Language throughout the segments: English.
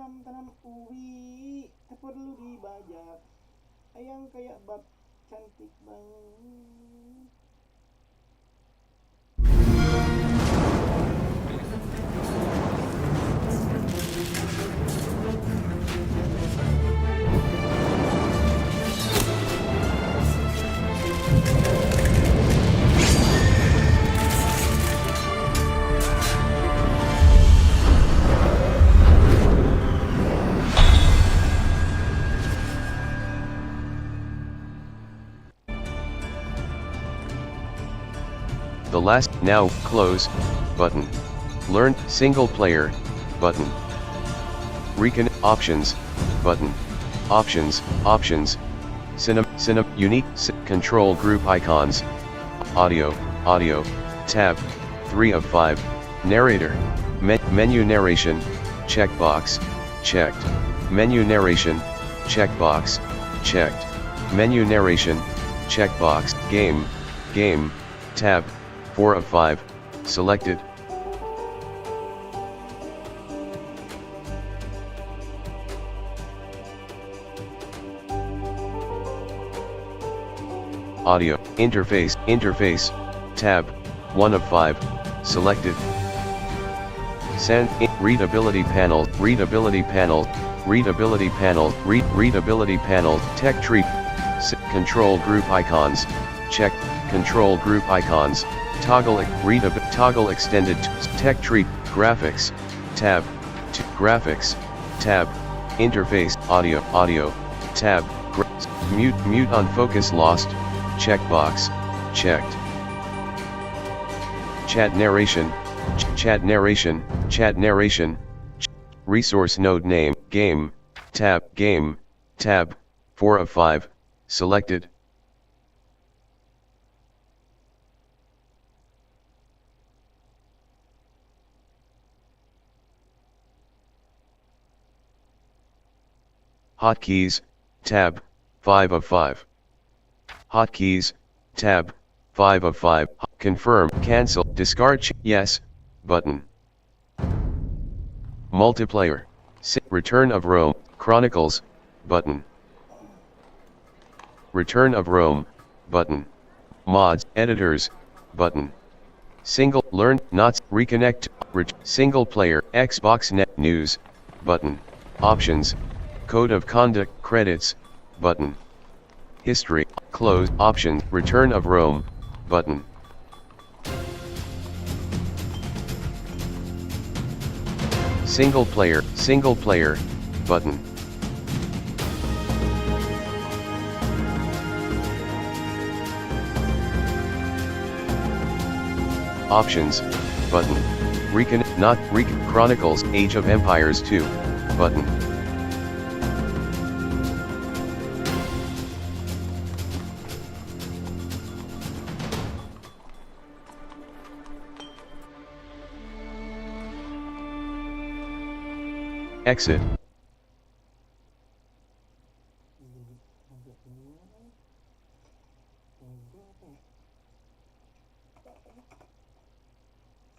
tanam uwi tak perlu dibajak, ayang kayak bab cantik banget. The last, now, close, button. Learn, single player, button. Reconnect, options, button. Options, unique, control group icons. Audio, tab, 3 of 5. Narrator, menu narration, checkbox, checked. Menu narration, checkbox, checked. Menu narration, checkbox, game, tab, 4 of 5, selected. Audio, interface, tab, 1 of 5, selected. Readability panel, readability panel, tech tree, control group icons, check, control group icons, toggle extended, tech tree, graphics, tab, graphics, tab, interface, audio, tab, mute on focus lost, checkbox, checked. Chat narration, resource node name, game, tab, 4 of 5, selected. Hotkeys, tab, 5 of 5. Hotkeys, tab, 5 of 5. Confirm, cancel, discard, yes, button. Multiplayer, Return of Rome, Chronicles, button. Return of Rome, button. Mods, editors, button. Single, learn, not, reconnect, single player, Xbox Net News, button. Options, Code of Conduct, credits, button. History, close, options, Return of Rome, button. Single player, button. Options, button. Chronicles, Age of Empires 2, button. Exit.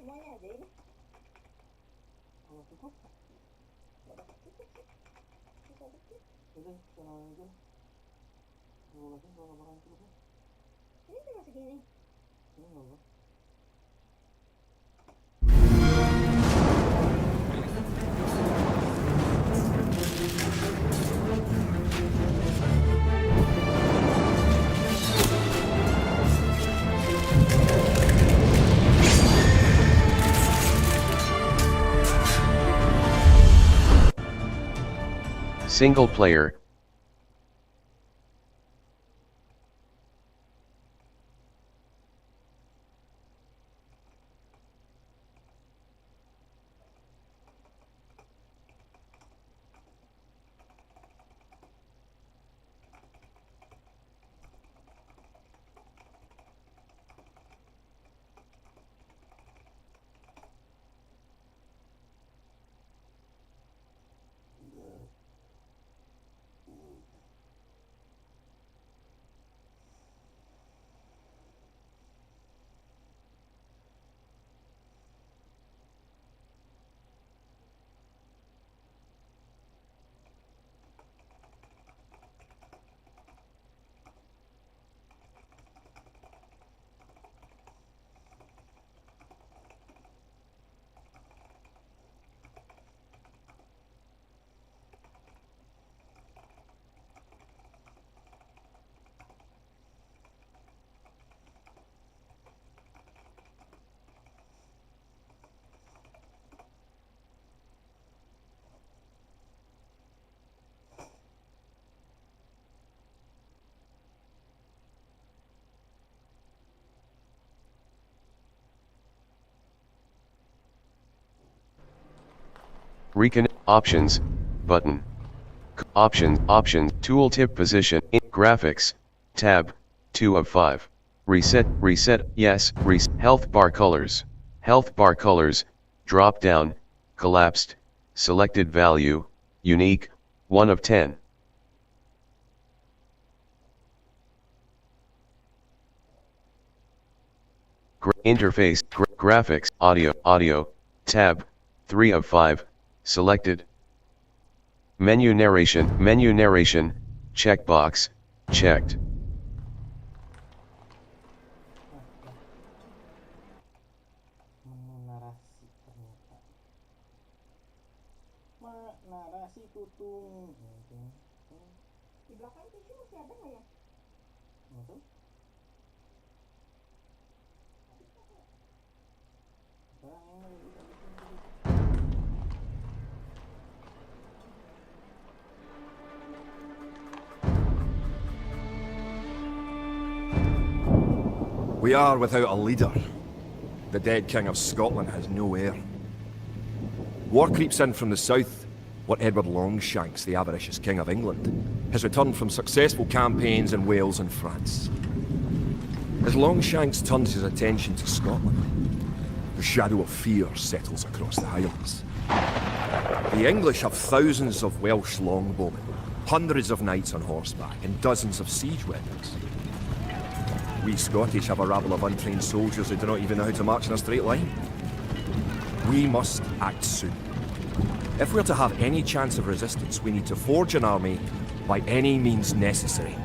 Semuanya aja ini. Kalau cukup, Nggak dapat titik sih. Susah dikit. udah channel aja. Gue kasih kalau nggak bakalan cukup. Ini cuma segini. Ini nggak apa. Single player. reconnect, options, button. Options, tooltip position, graphics, tab, 2 of 5. Reset, yes, health bar colors, drop down, collapsed, selected value, unique, 1 of 10. Interface, graphics, audio, tab, 3 of 5, selected. Menu narration, checkbox, checked. Menarasi ternyata. Menarasi tutung. Di belakang tisu masih ada nggak ya? Betul? Sekarang yang bisa bikin. We are without a leader. The dead King of Scotland has no heir. War creeps in from the south. What Edward Longshanks, the avaricious King of England, has returned from successful campaigns in Wales and France. As Longshanks turns his attention to Scotland, the shadow of fear settles across the Highlands. The English have thousands of Welsh longbowmen, hundreds of knights on horseback, and dozens of siege weapons. We Scottish have a rabble of untrained soldiers who do not even know how to march in a straight line. We must act soon. If we're to have any chance of resistance, we need to forge an army by any means necessary.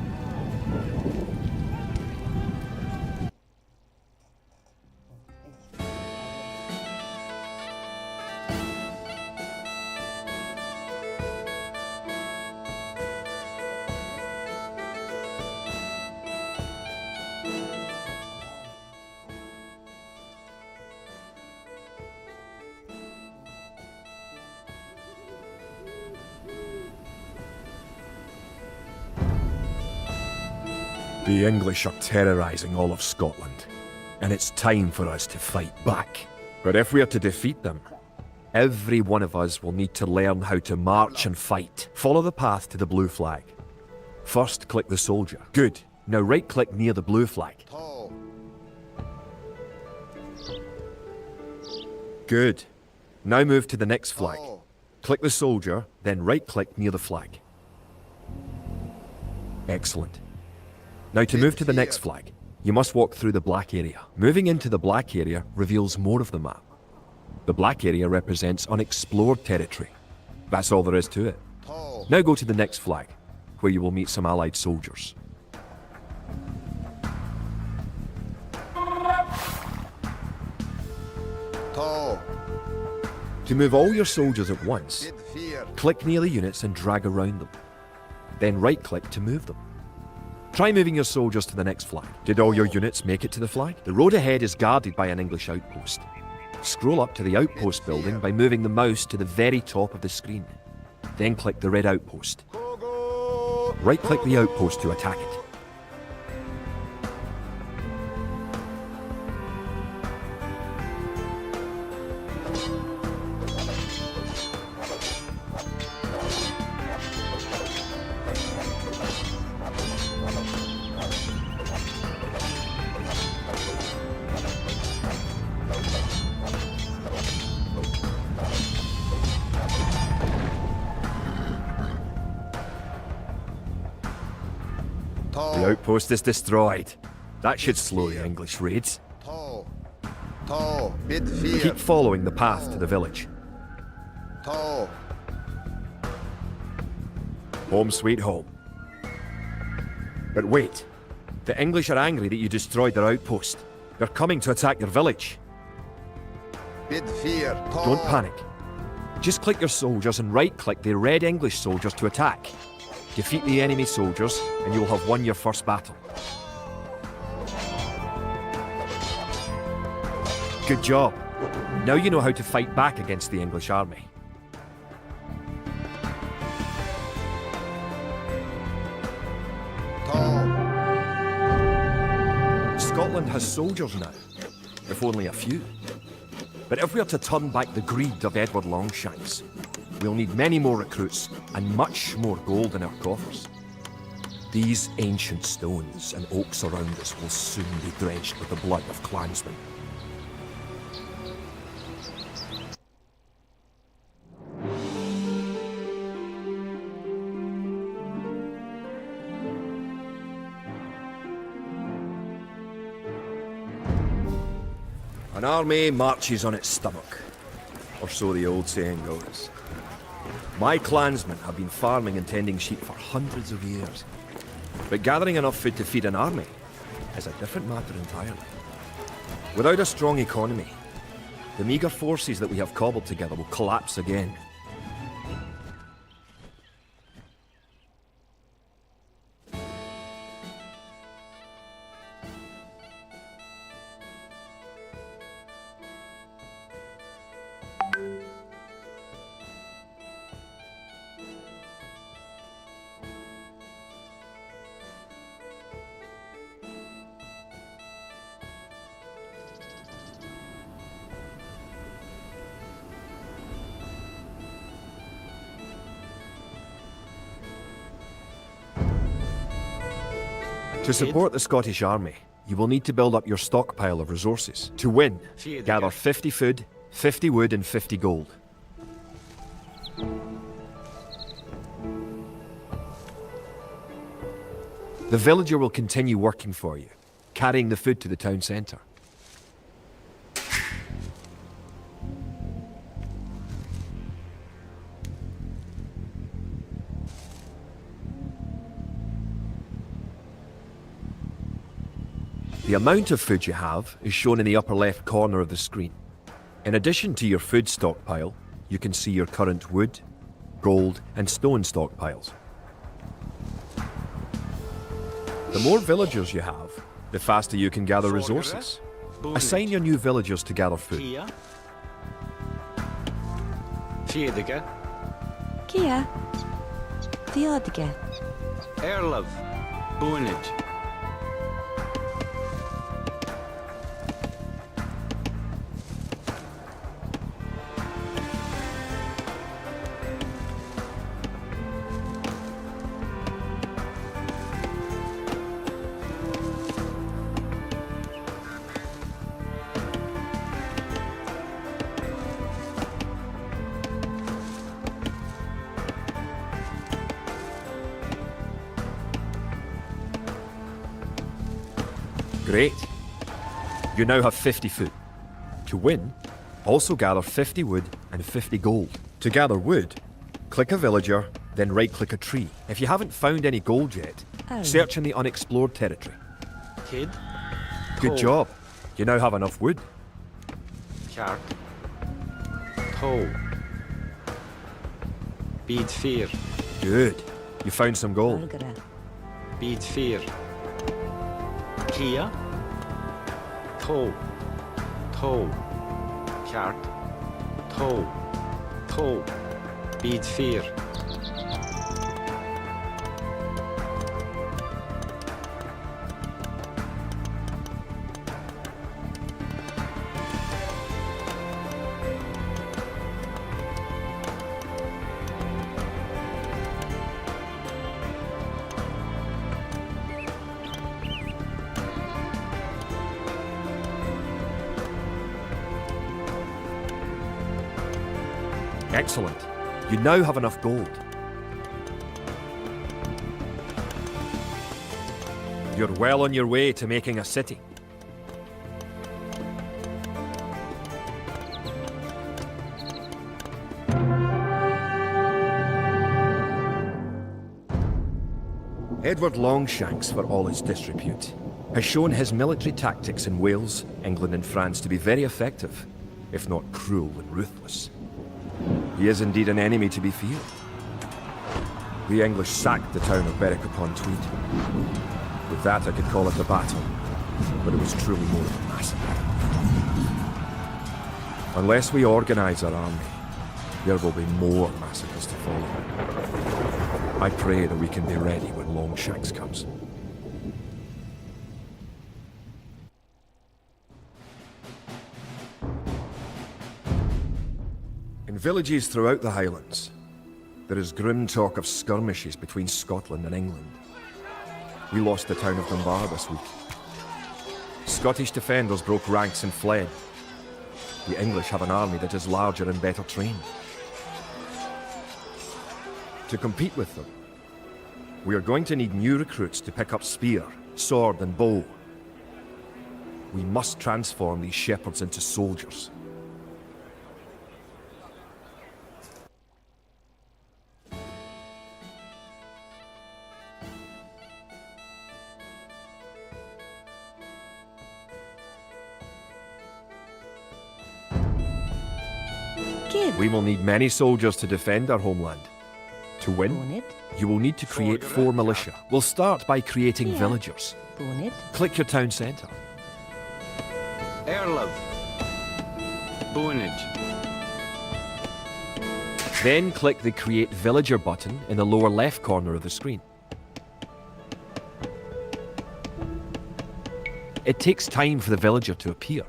The English are terrorising all of Scotland, and it's time for us to fight back. But if we are to defeat them, every one of us will need to learn how to march and fight. Follow the path to the blue flag. First, click the soldier. Good. Now right-click near the blue flag. Good. Now move to the next flag. Click the soldier, then right-click near the flag. Excellent. Now to move to the next flag, you must walk through the black area. Moving into the black area reveals more of the map. The black area represents unexplored territory. That's all there is to it. Now go to the next flag, where you will meet some allied soldiers. To move all your soldiers at once, click near the units and drag around them. Then right-click to move them. Try moving your soldiers to the next flag. Did all your units make it to the flag? The road ahead is guarded by an English outpost. Scroll up to the outpost building by moving the mouse to the very top of the screen. Then click the red outpost. Right-click the outpost to attack it. The outpost is destroyed. That should slow the English raids. Keep following the path to the village. Home sweet home. But wait. The English are angry that you destroyed their outpost. They're coming to attack your village. Don't panic. Just click your soldiers and right-click the red English soldiers to attack. Defeat the enemy soldiers, and you'll have won your first battle. Good job. Now you know how to fight back against the English army. Scotland has soldiers now, if only a few. But if we are to turn back the greed of Edward Longshanks, we'll need many more recruits and much more gold in our coffers. These ancient stones and oaks around us will soon be drenched with the blood of clansmen. An army marches on its stomach, or so the old saying goes. My clansmen have been farming and tending sheep for hundreds of years. But gathering enough food to feed an army is a different matter entirely. Without a strong economy, the meagre forces that we have cobbled together will collapse again. To support the Scottish Army, you will need to build up your stockpile of resources. To win, gather 50 food, 50 wood and 50 gold. The villager will continue working for you, carrying the food to the town centre. The amount of food you have is shown in the upper left corner of the screen. In addition to your food stockpile, you can see your current wood, gold and stone stockpiles. The more villagers you have, the faster you can gather resources. Assign your new villagers to gather food. Kia, Theodiga, Erlov, Bunage. Great. You now have 50 food. To win, also gather 50 wood and 50 gold. To gather wood, click a villager, then right-click a tree. If you haven't found any gold yet, search in the unexplored territory. Kid. Good job. You now have enough wood. Kart. Toe. Bead fear. Good. You found some gold. Algara, Bead fear. Kia. Toe. Toe. Kart. Toe. Toe. Bead fear. Excellent. You now have enough gold. You're well on your way to making a city. Edward Longshanks, for all his disrepute, has shown his military tactics in Wales, England and France to be very effective, if not cruel and ruthless. He is indeed an enemy to be feared. The English sacked the town of Berwick-upon-Tweed. With that I could call it a battle, but it was truly more of a massacre. Unless we organise our army, there will be more massacres to follow. I pray that we can be ready when Longshanks comes. In villages throughout the Highlands, there is grim talk of skirmishes between Scotland and England. We lost the town of Dunbar this week. Scottish defenders broke ranks and fled. The English have an army that is larger and better trained. To compete with them, we are going to need new recruits to pick up spear, sword and bow. We must transform these shepherds into soldiers. Kid. We will need many soldiers to defend our homeland. To win, Bonnet. you will need to create 4 militia. We'll start by creating Yeah. villagers. Bonnet. Click your town centre. Airlove. Bonage. Then click the Create Villager button in the lower left corner of the screen. It takes time for the villager to appear.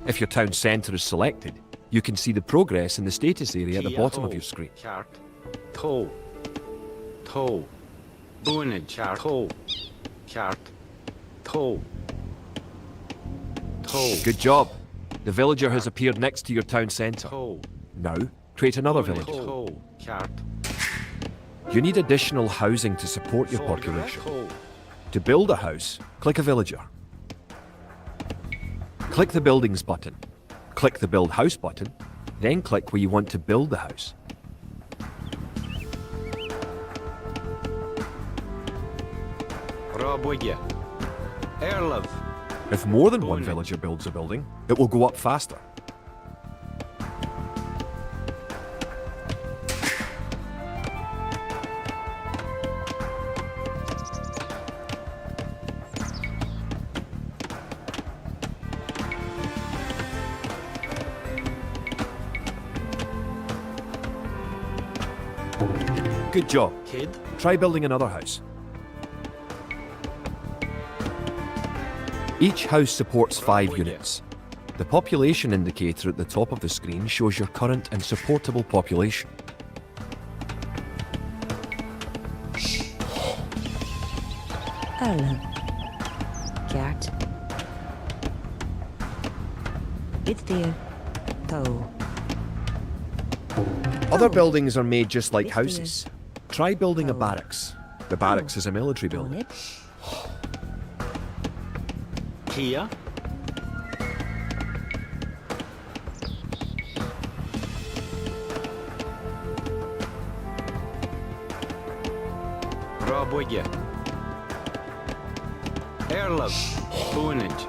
If your town centre is selected, you can see the progress in the status area at the bottom of your screen. Chart. Toe. Toe. Bonage. Chart. Toe. Chart. Toe. Toe. Good job. The villager has appeared next to your town centre. Toe. Now, create another Bonage. villager. Toe. Chart. You need additional housing to support your population. Toe. To build a house, click a villager. Click the Buildings button. Click the Build House button, then click where you want to build the house. Raboye. Airlove. If more than one villager builds a building, it will go up faster. Good job. Kid. Try building another house. Each house supports 5 units. The population indicator at the top of the screen shows your current and supportable population. Arlen. Kaart. Dit deer. Toe. Other buildings are made just like houses. Try building a barracks. The barracks is a military building. Bonnet. Kia. Raboye. Airlove. Bonage.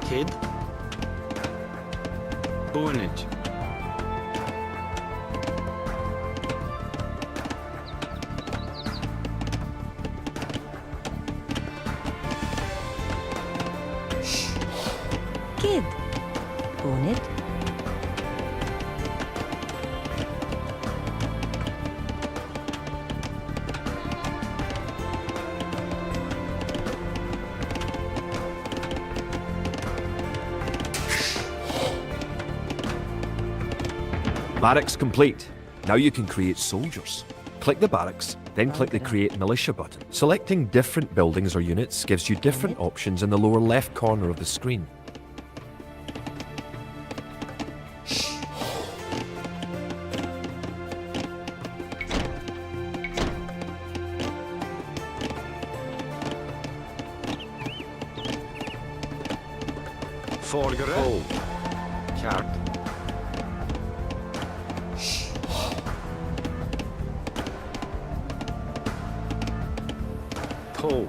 Kid. Bonage. Kid. Bonnet. Barracks complete. Now you can create soldiers. Click the barracks, then click the Create Militia button. Selecting different buildings or units gives you different options in the lower left corner of the screen. Forgere. Toe. Chart. Toe.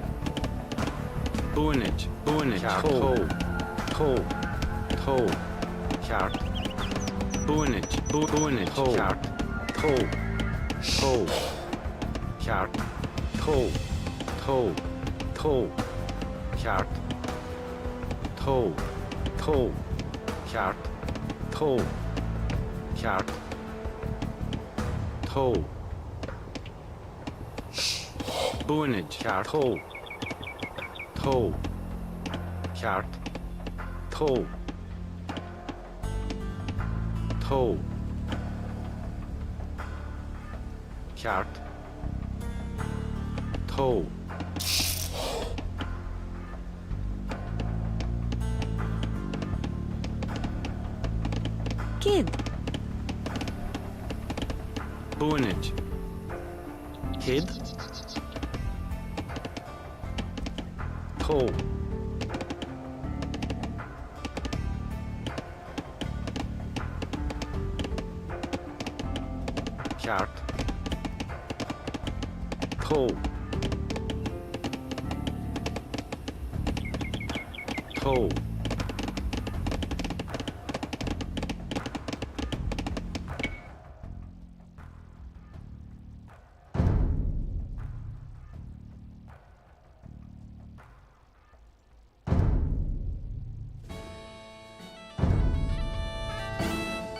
Bonage. Bonage. Toe. Toe. Toe. Chart. Bonage. Bonage. Chart. Toe. Toe. Chart. Toe. Toe. Toe. Chart. Toe. Toe. Chart. Toe. Chart. Toe. Bonage. Chart. Toe. Toe. Chart. Toe. Toe. Chart. Toe. Kid. Boonage. Kid. Toe. Chart. Toe. Toe.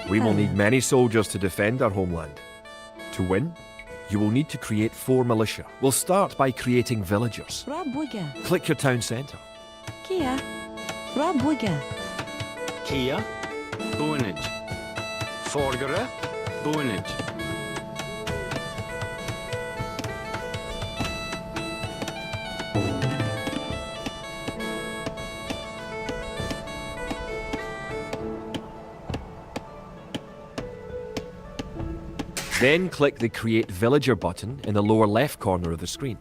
We will need many soldiers to defend our homeland. To win, you will need to create 4 militia. We'll start by creating villagers. Rabuga. Click your town centre. Kia. Rabuga. Kia. Boonage. Forgere. Boonage. Then click the Create Villager button in the lower left corner of the screen.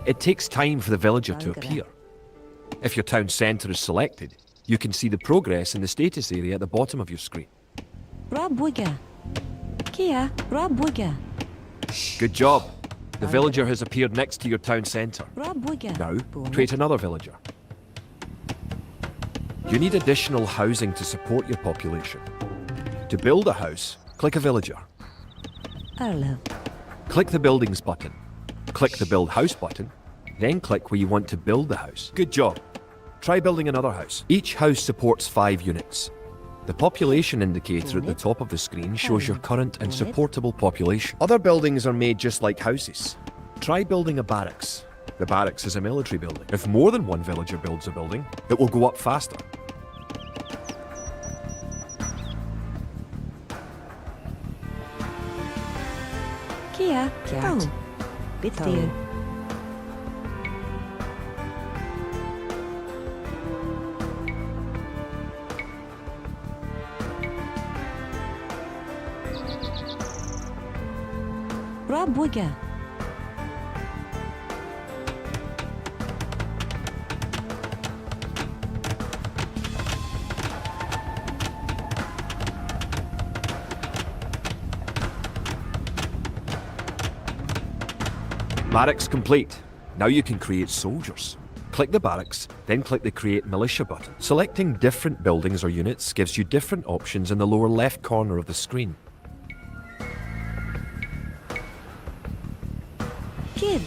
It takes time for the villager to appear. If your town centre is selected, you can see the progress in the status area at the bottom of your screen. Rabuga. Kia. Rabuga. Good job! The villager has appeared next to your town centre. Rabuga. Now, create another villager. You need additional housing to support your population. To build a house, click a villager. Arlo. Click the Buildings button. Click the Build House button. Then click where you want to build the house. Good job. Try building another house. Each house supports 5 units. The population indicator at the top of the screen shows your current and supportable population. Other buildings are made just like houses. Try building a barracks. The barracks is a military building. If more than one villager builds a building, it will go up faster. Kia. Toe. Bitfield. Rabuga. Barracks complete. Now you can create soldiers. Click the barracks, then click the Create Militia button. Selecting different buildings or units gives you different options in the lower left corner of the screen. Kid.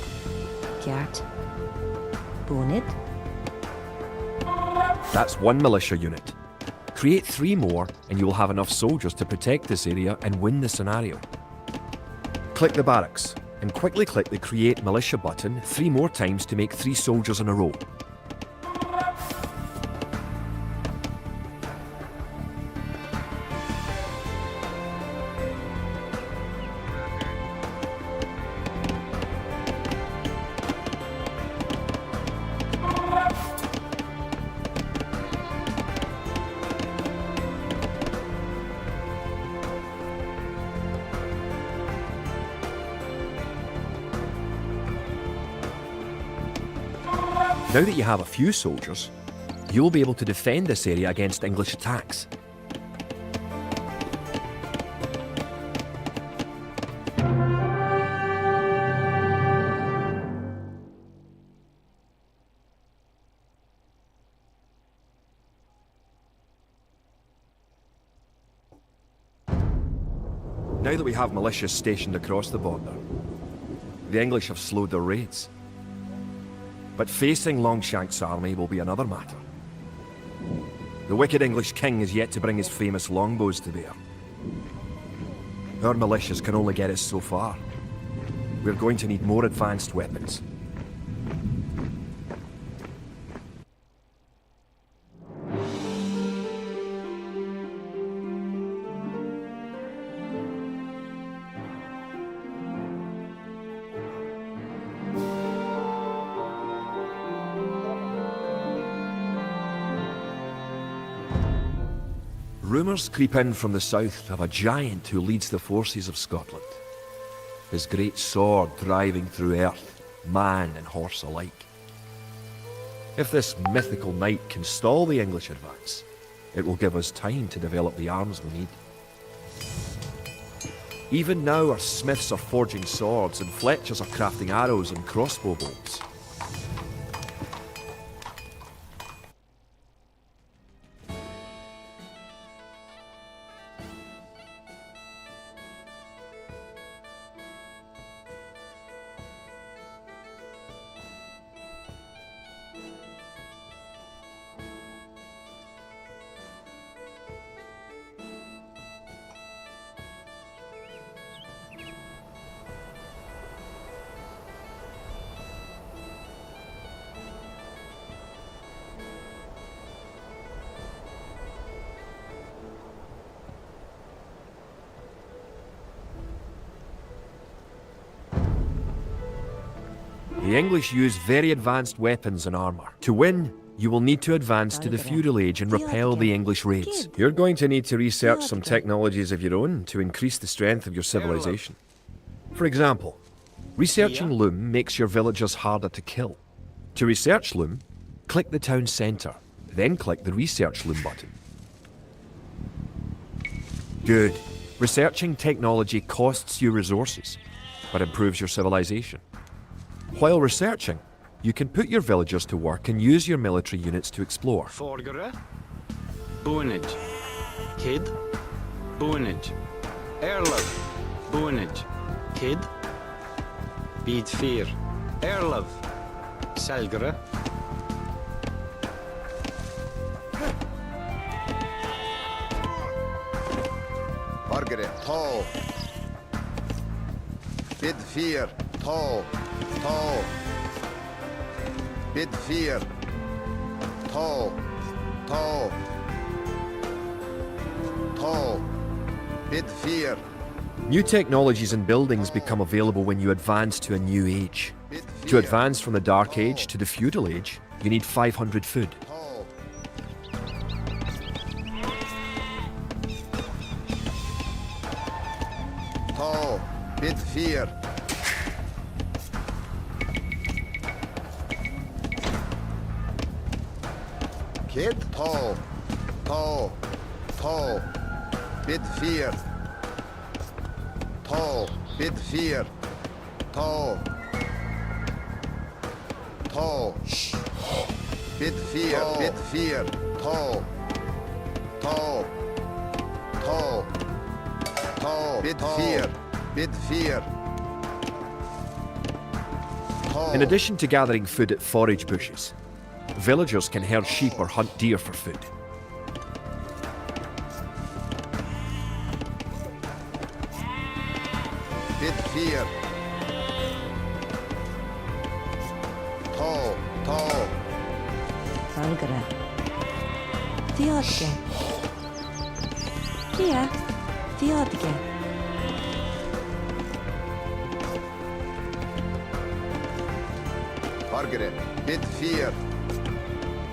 Kjart. Bonnet. That's 1 militia unit. Create 3 more and you will have enough soldiers to protect this area and win the scenario. Click the barracks and quickly click the Create Militia button 3 more times to make 3 soldiers in a row. Now that you have a few soldiers, you'll be able to defend this area against English attacks. Now that we have militias stationed across the border, the English have slowed their raids. But facing Longshank's army will be another matter. The wicked English king is yet to bring his famous longbows to bear. Our militias can only get us so far. We're going to need more advanced weapons. Rumours creep in from the south of a giant who leads the forces of Scotland. His great sword driving through earth, man and horse alike. If this mythical knight can stall the English advance, it will give us time to develop the arms we need. Even now our smiths are forging swords and fletchers are crafting arrows and crossbow bolts. The English use very advanced weapons and armour. To win, you will need to advance to the feudal age and repel the English raids. You're going to need to research some technologies of your own to increase the strength of your civilization. For example, researching loom makes your villagers harder to kill. To research loom, click the town centre, then click the research loom button. Good. Researching technology costs you resources, but improves your civilization. While researching, you can put your villagers to work and use your military units to explore. Forgere, boonage. Kid, boonage. Erlov, boonage. Kid, beat fear. Erlov, selgere. Margaret, tall. Bid fear, tall, tall. Bid fear, tall, tall, tall. Bid fear. New technologies and buildings become available when you advance to a new age. To advance from the Dark Age to the Feudal Age, you need 500 food. Tall. Tall. Bid fear. Kid, tall, tall, tall. Bid fear. Tall. Bid fear. Tall. Tall. Bid fear. Bid fear. Tall. Tall. Tall. Tall. Bid fear. Bid fear. Tall. In addition to gathering food at forage bushes, villagers can herd sheep or hunt deer for food. Bid fear. Tall. Tall. Valgre. Diodge. Dia. Diodge. Margaret. Bid fear.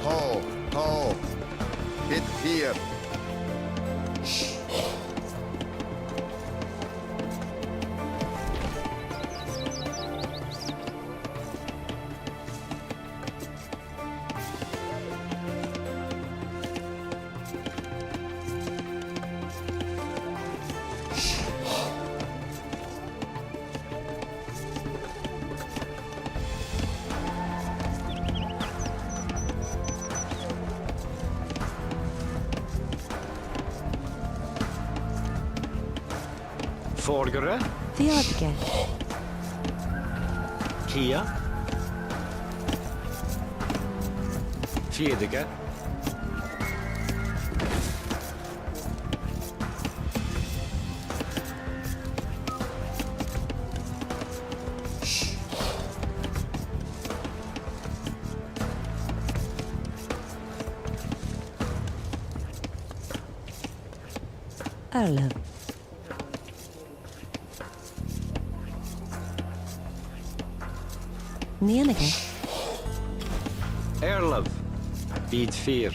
Tall. Tall. Bid fear. Forgere, Diodge. kia. Fjedige. Erlov. Nenige. Erlov, beat fear.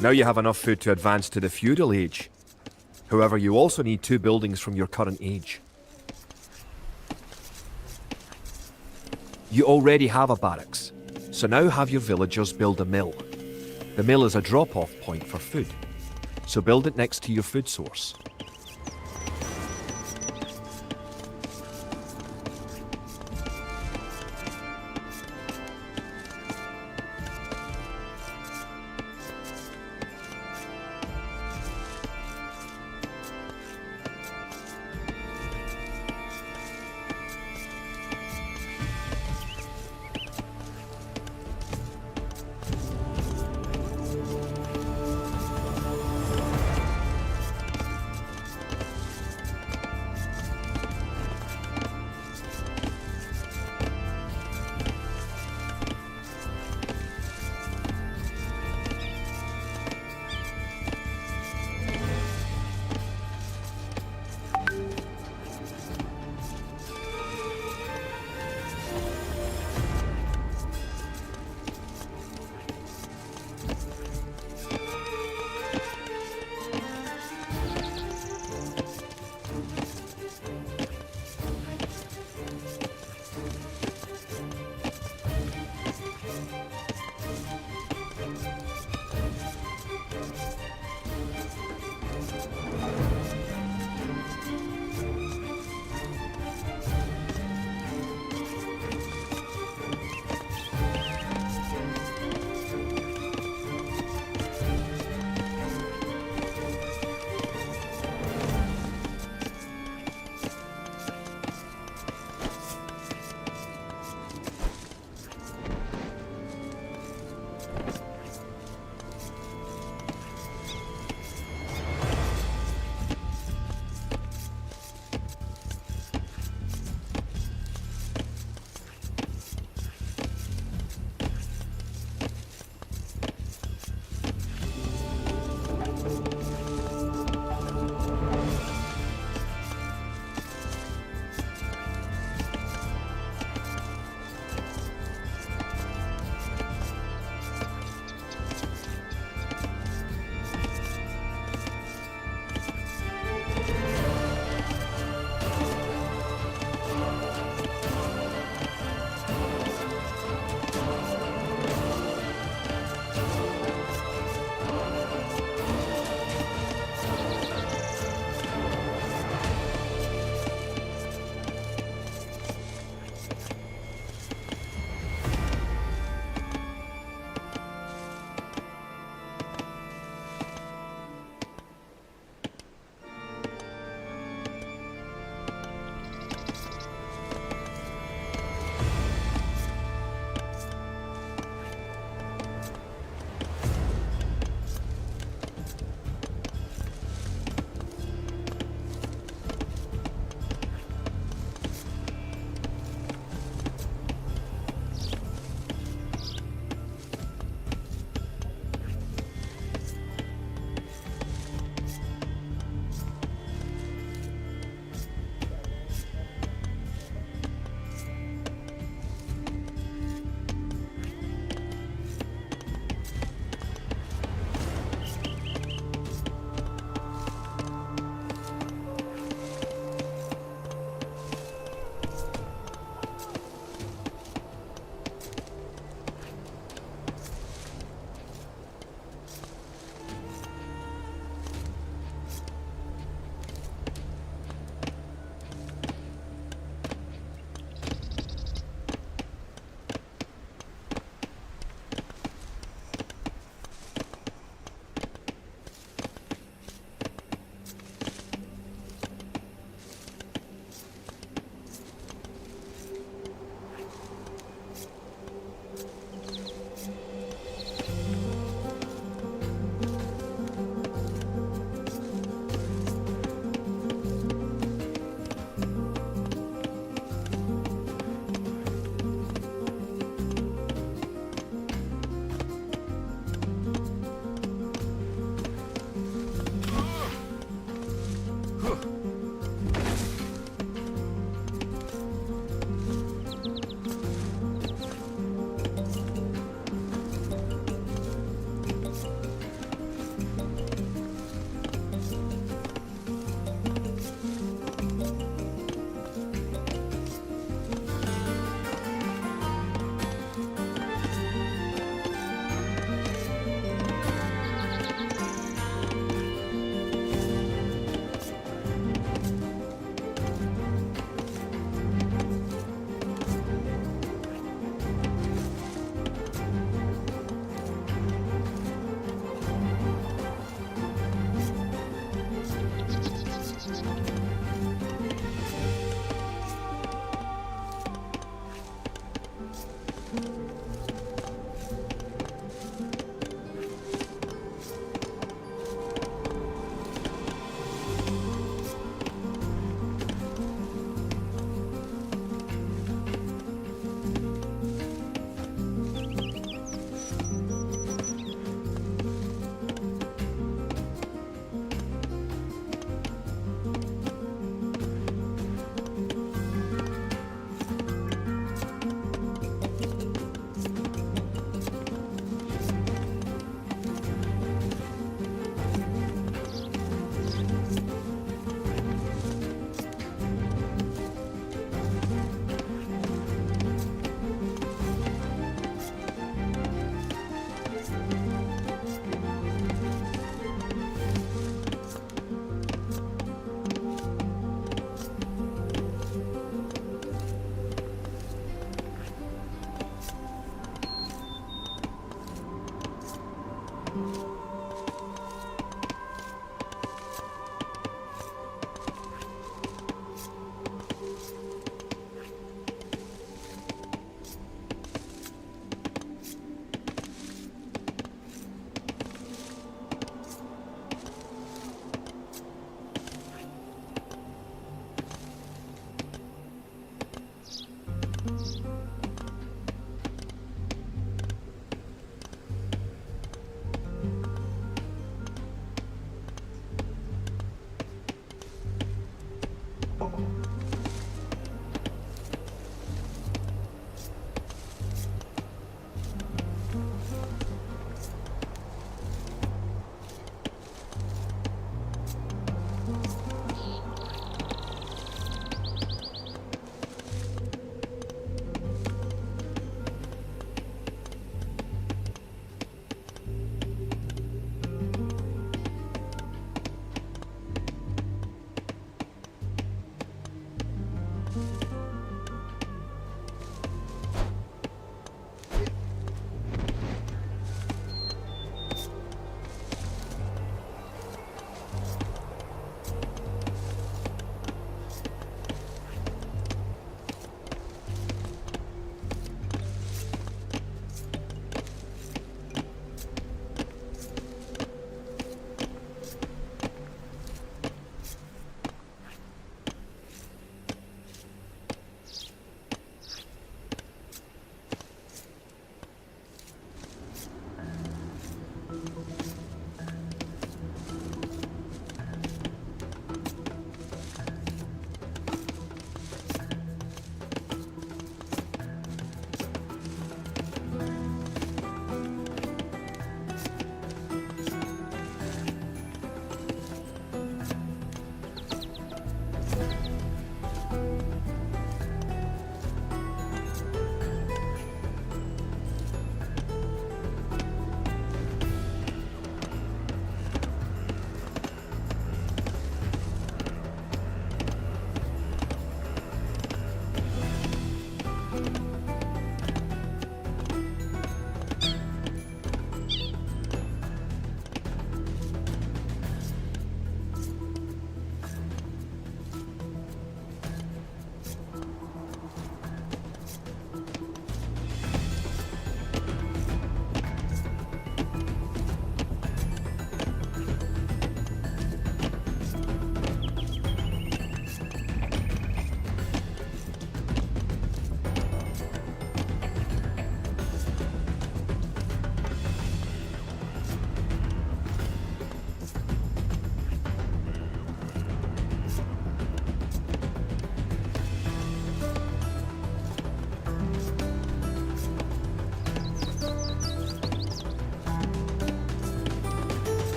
Now you have enough food to advance to the feudal age. However, you also need 2 buildings from your current age. You already have a barracks, so now have your villagers build a mill. The mill is a drop-off point for food, so build it next to your food source.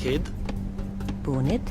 Kid. Bonnet.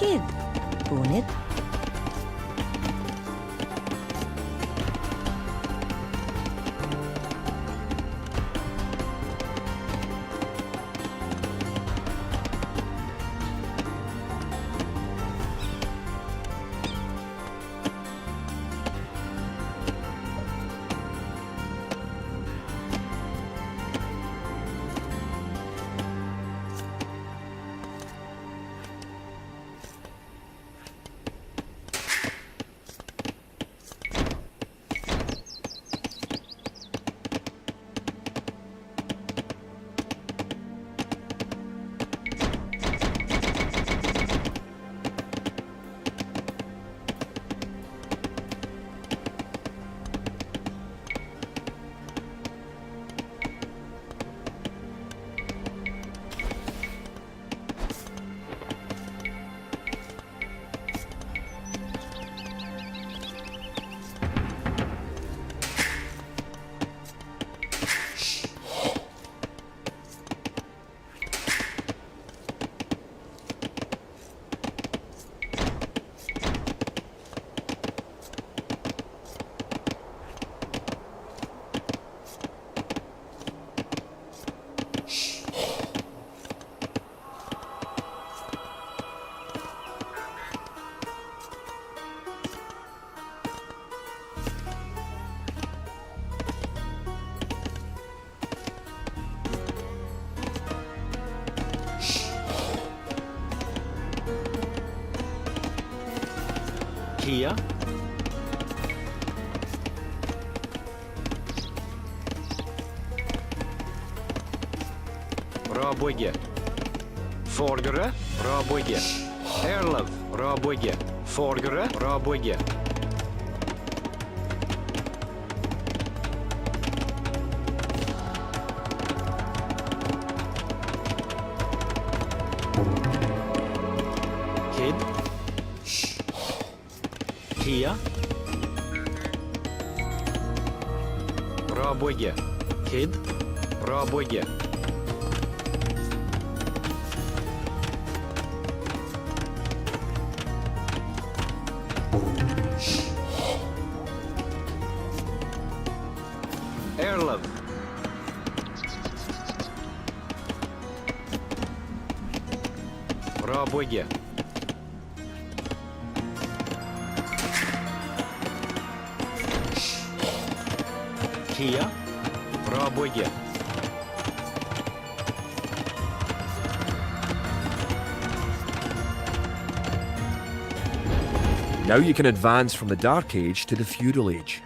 Kid. Bonnet. Kia. Bra bygge. Fargare. Bra bygge. Erlöv. Bra bygge. Fargare. Bra bygge. Kid. Kia. Bra bygge. Kid. Bra bygge. Erlöv. Bra bygge. Kia. Bra bygge. Now you can advance from the Dark Age to the Feudal Age.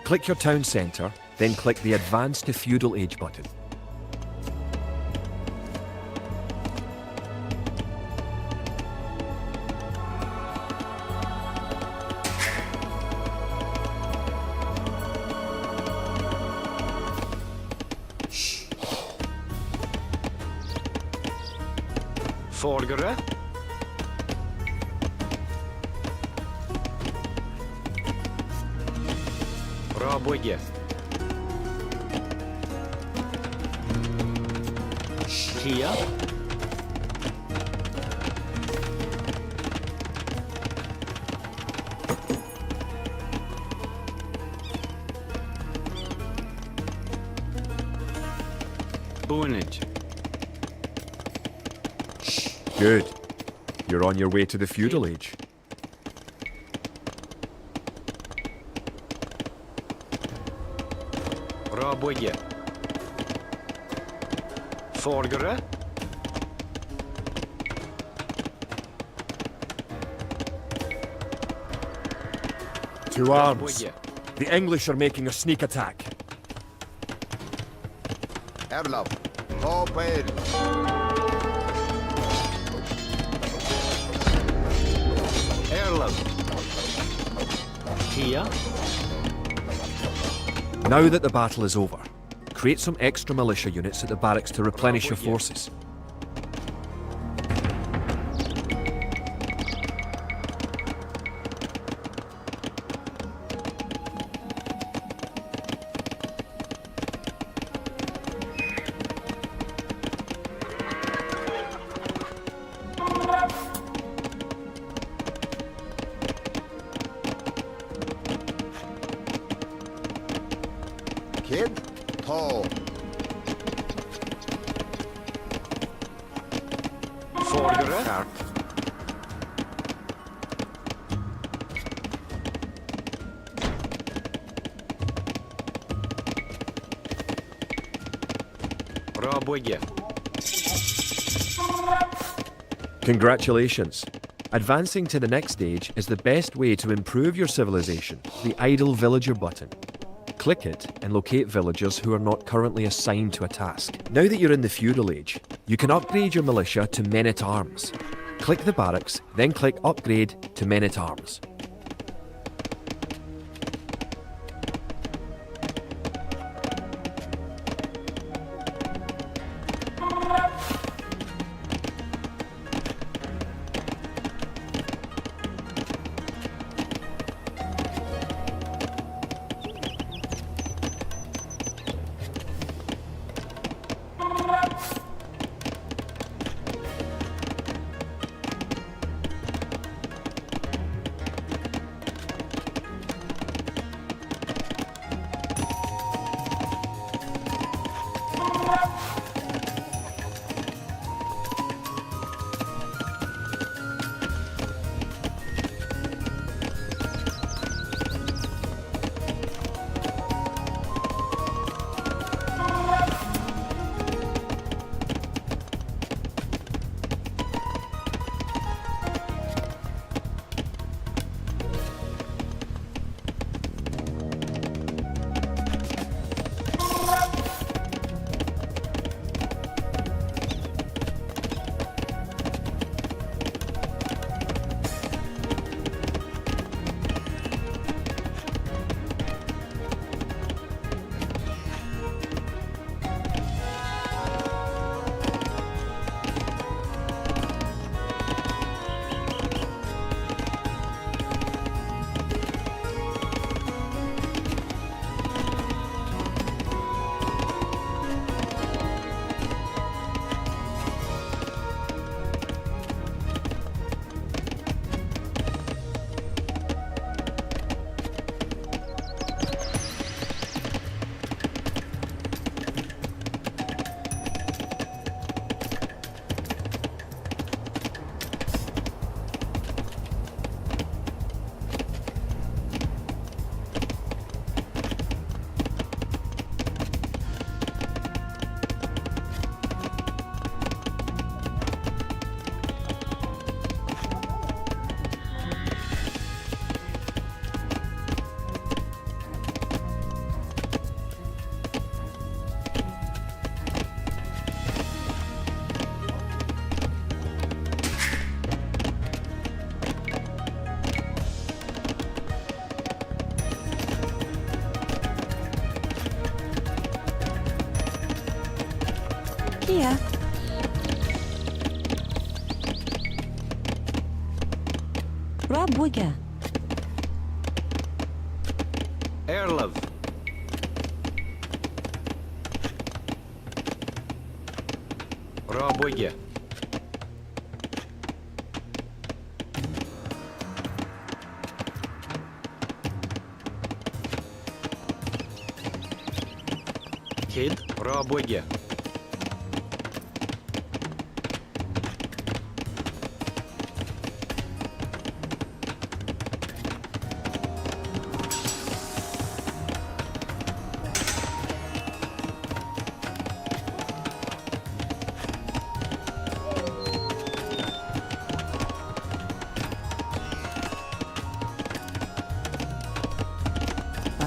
Click your town centre, then click the Advance to Feudal Age button. Fargare. Bra bygge. Kia. Boonage. Good. You're on your way to the feudal age. Rabogge. Forgere. To arms. Rabogge. The English are making a sneak attack. Erlov. Topel. Erlov. Kia. Now that the battle is over, create some extra militia units at the barracks to replenish your forces. Kid. To. Forgere. Rabogge. Congratulations. Advancing to the next stage is the best way to improve your civilization, the idle villager button. Click it and locate villagers who are not currently assigned to a task. Now that you're in the feudal age, you can upgrade your militia to men-at-arms. Click the barracks, then click Upgrade to Men-at-Arms. Kia. Rabogge. Erlov. Rabogge. Kid. Rabogge.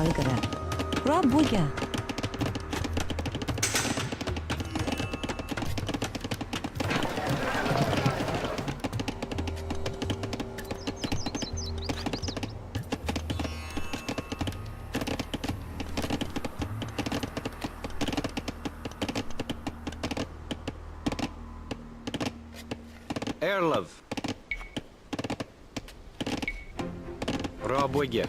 القرا رابوجا Erlov. Рабоге.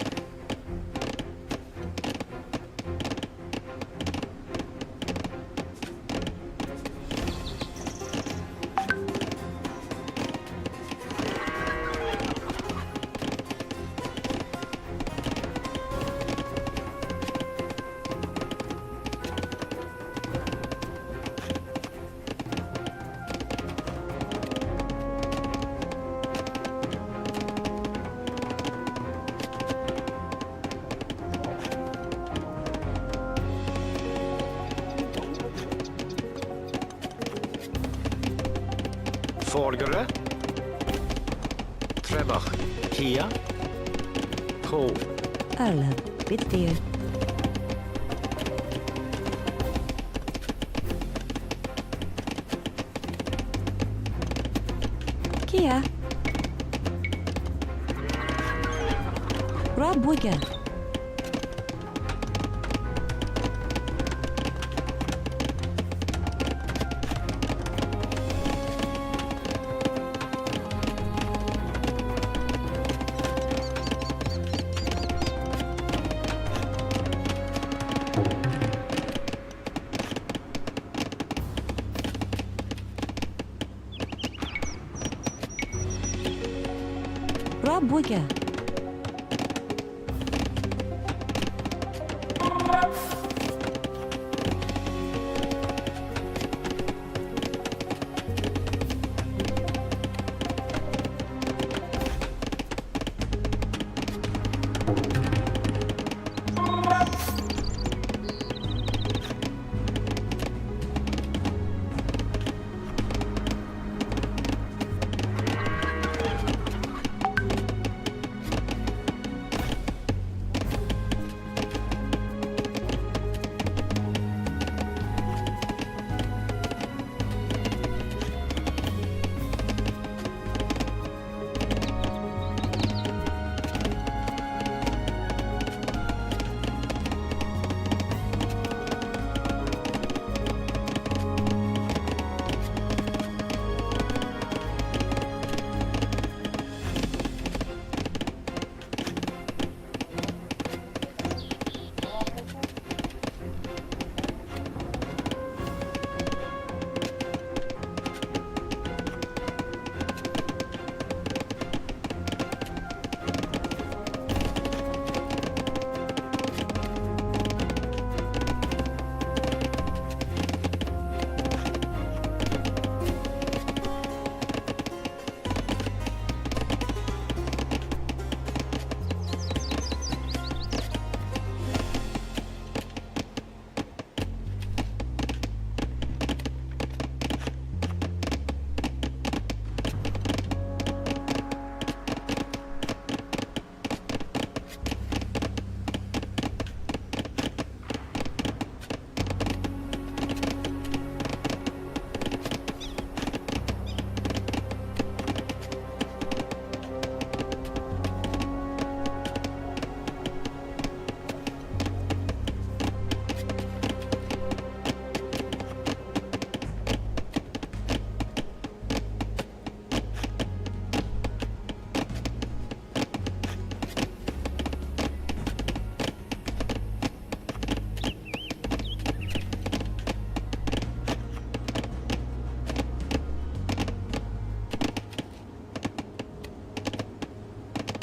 Forgere. Trebach. Kia. Ho. أغلب بتدير كيا رابوجا رابوجا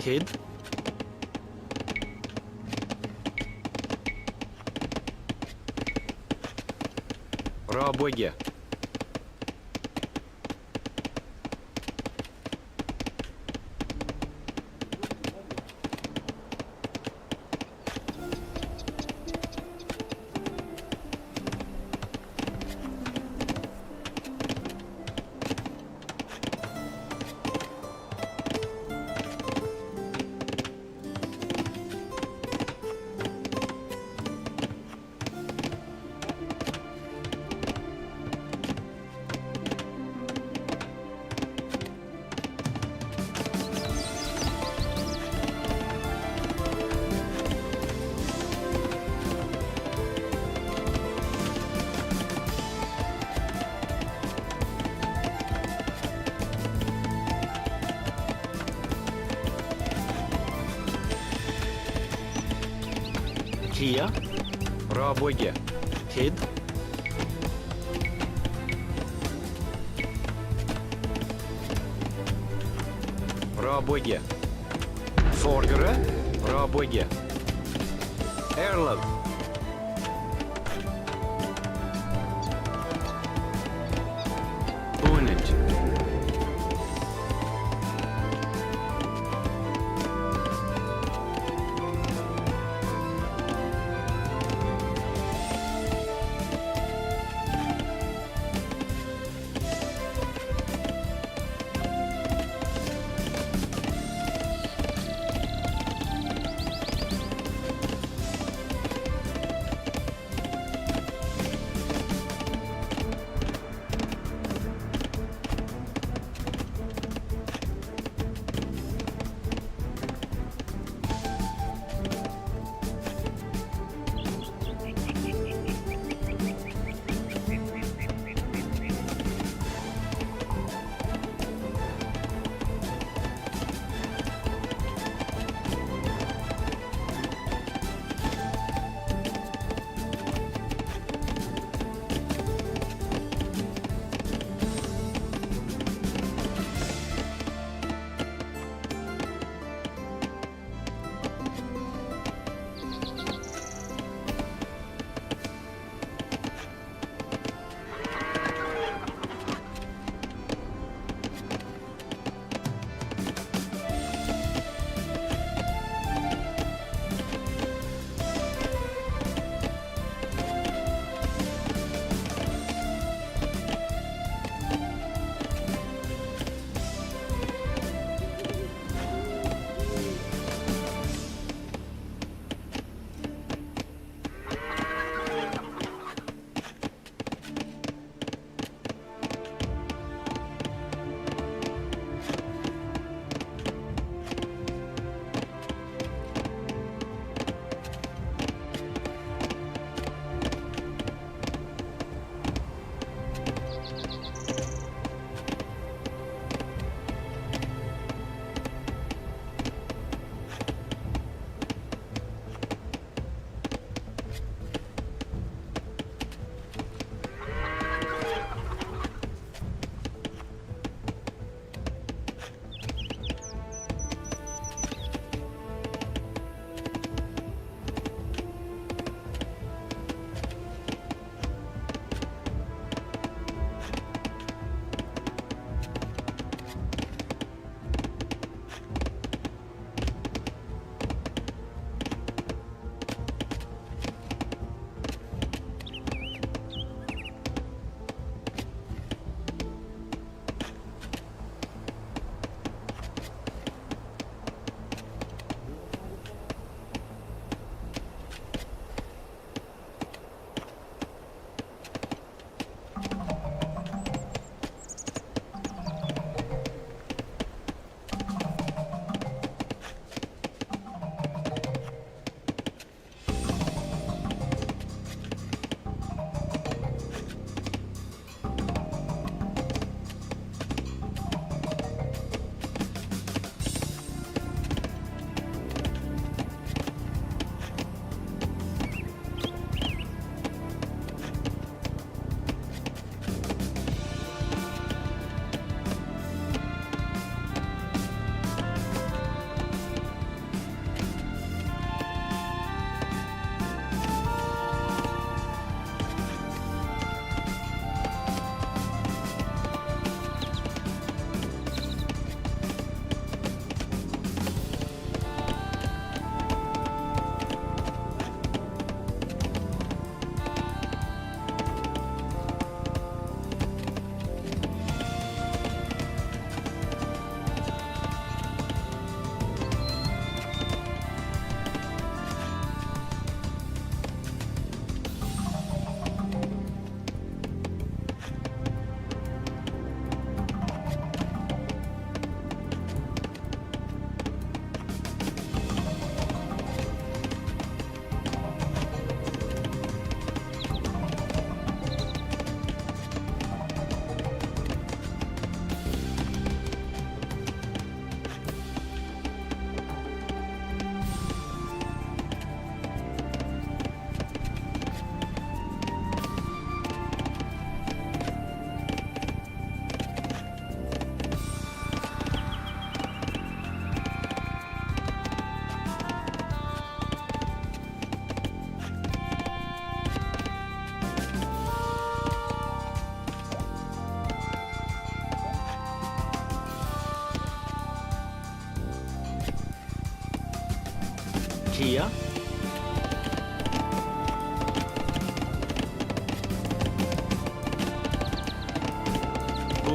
Kid. Рабоге. Kia, Raboge, Kid, Raboge, Forgere, Raboge, Erlov, Unit,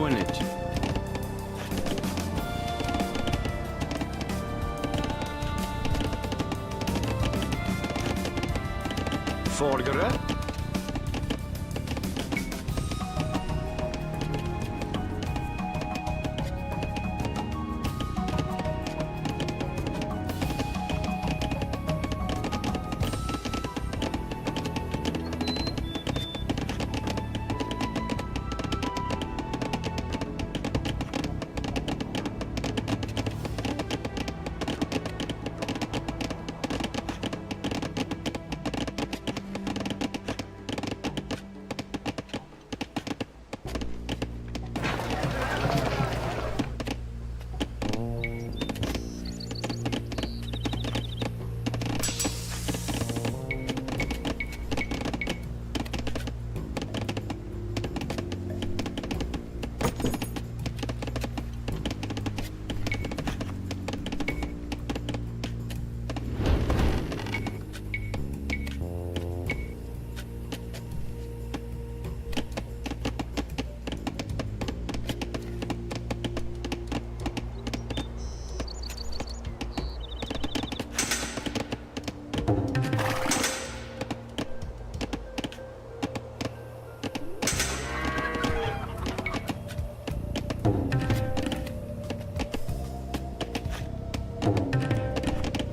Bunaj. Forgere.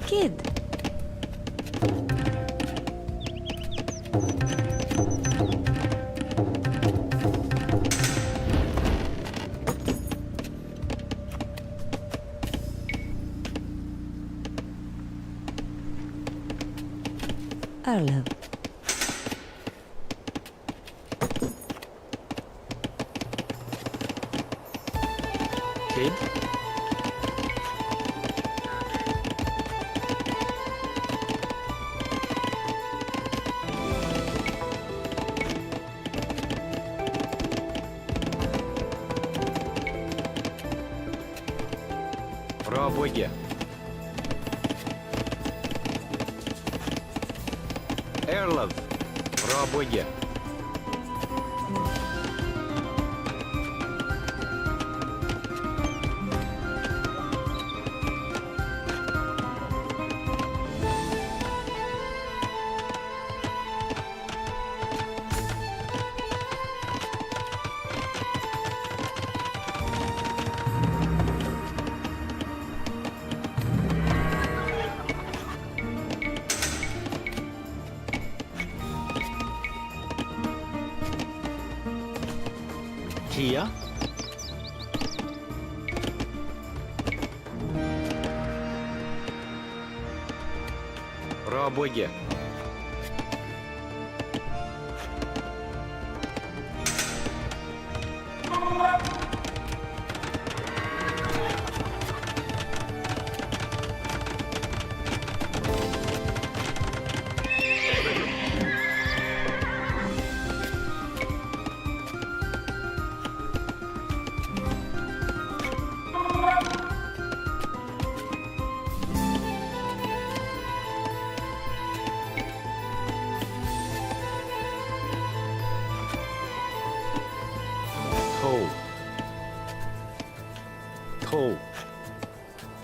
Kid. Arlo. Kid. Rabogge. Erlov. Rabogge. Kia. Rabogge.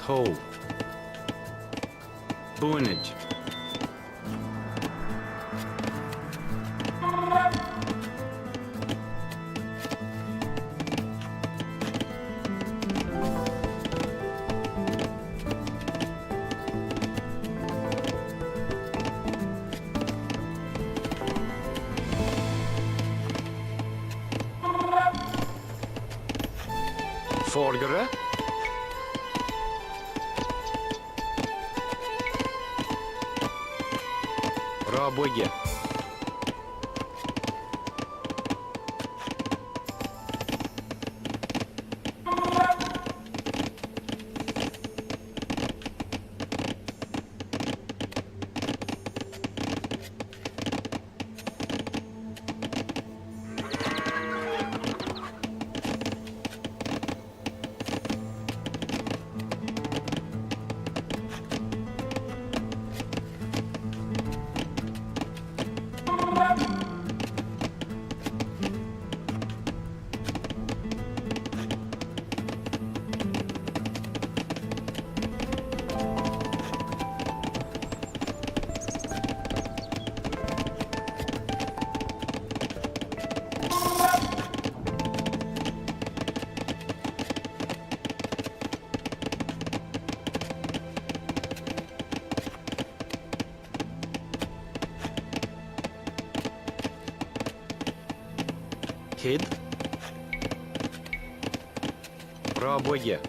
Toe. Bunaj. Forgere. Rabogge. Kid. Рабоє.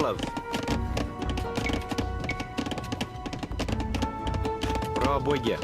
Erlov. Raboye.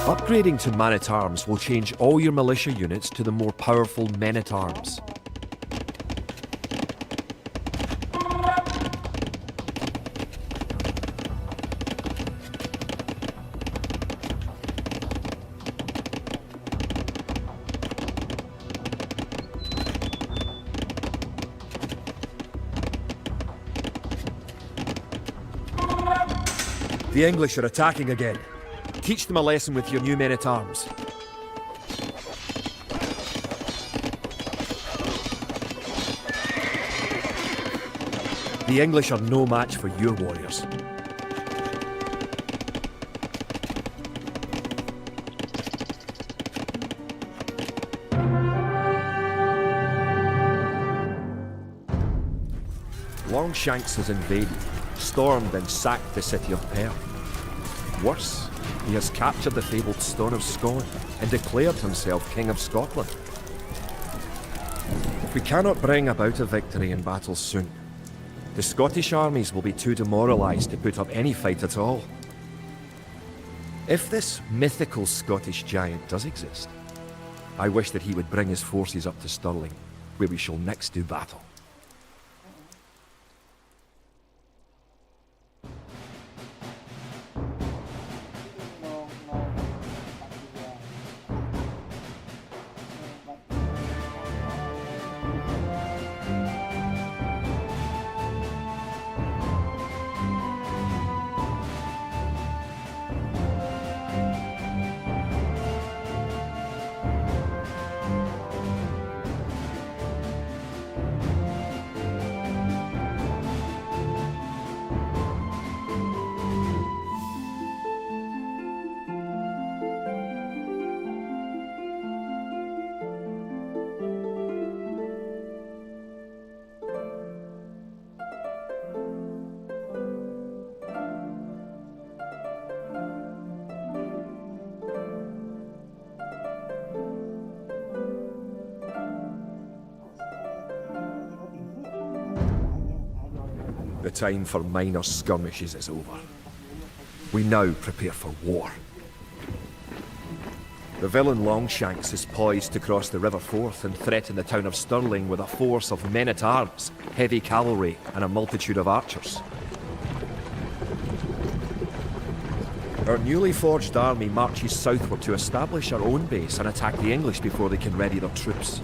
Upgrading to man-at-arms will change all your militia units to the more powerful men-at-arms. The English are attacking again. Teach them a lesson with your new men-at-arms. The English are no match for your warriors. Longshanks has invaded, stormed and sacked the city of Perth. Worse, he has captured the fabled Stone of Scone and declared himself King of Scotland. If we cannot bring about a victory in battle soon, the Scottish armies will be too demoralised to put up any fight at all. If this mythical Scottish giant does exist, I wish that he would bring his forces up to Stirling, where we shall next do battle. The time for minor skirmishes is over. We now prepare for war. The villain Longshanks is poised to cross the River Forth and threaten the town of Stirling with a force of men-at-arms, heavy cavalry, and a multitude of archers. Our newly forged army marches southward to establish our own base and attack the English before they can ready their troops.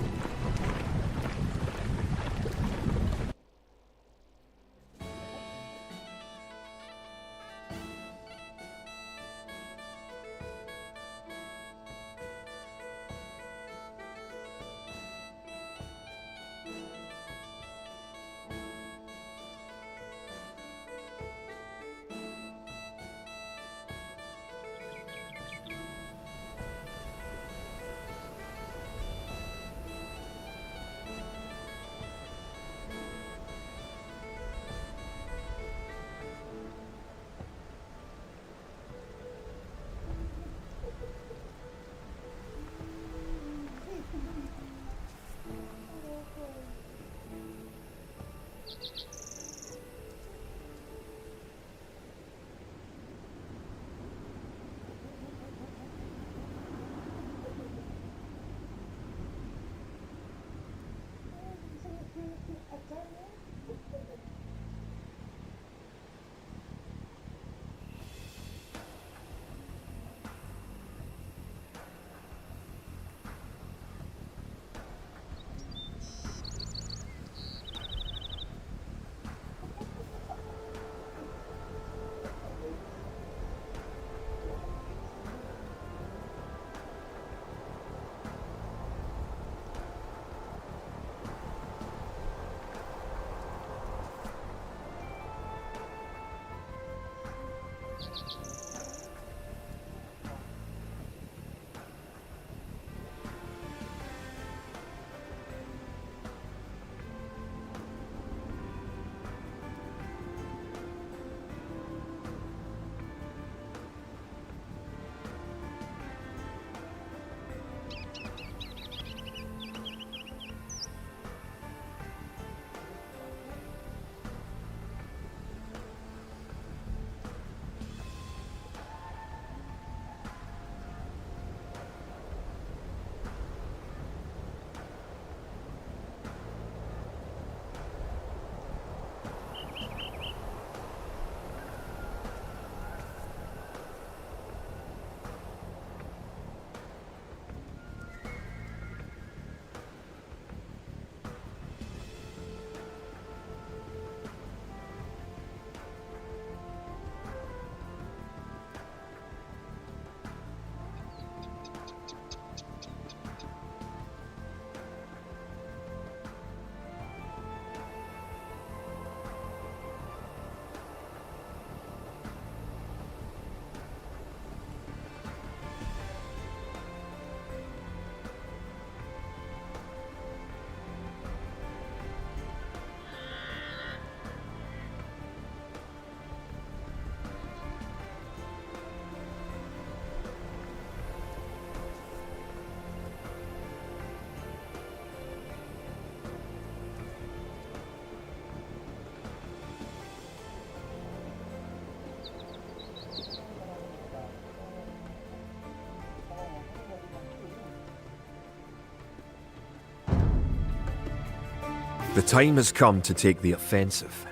The time has come to take the offensive.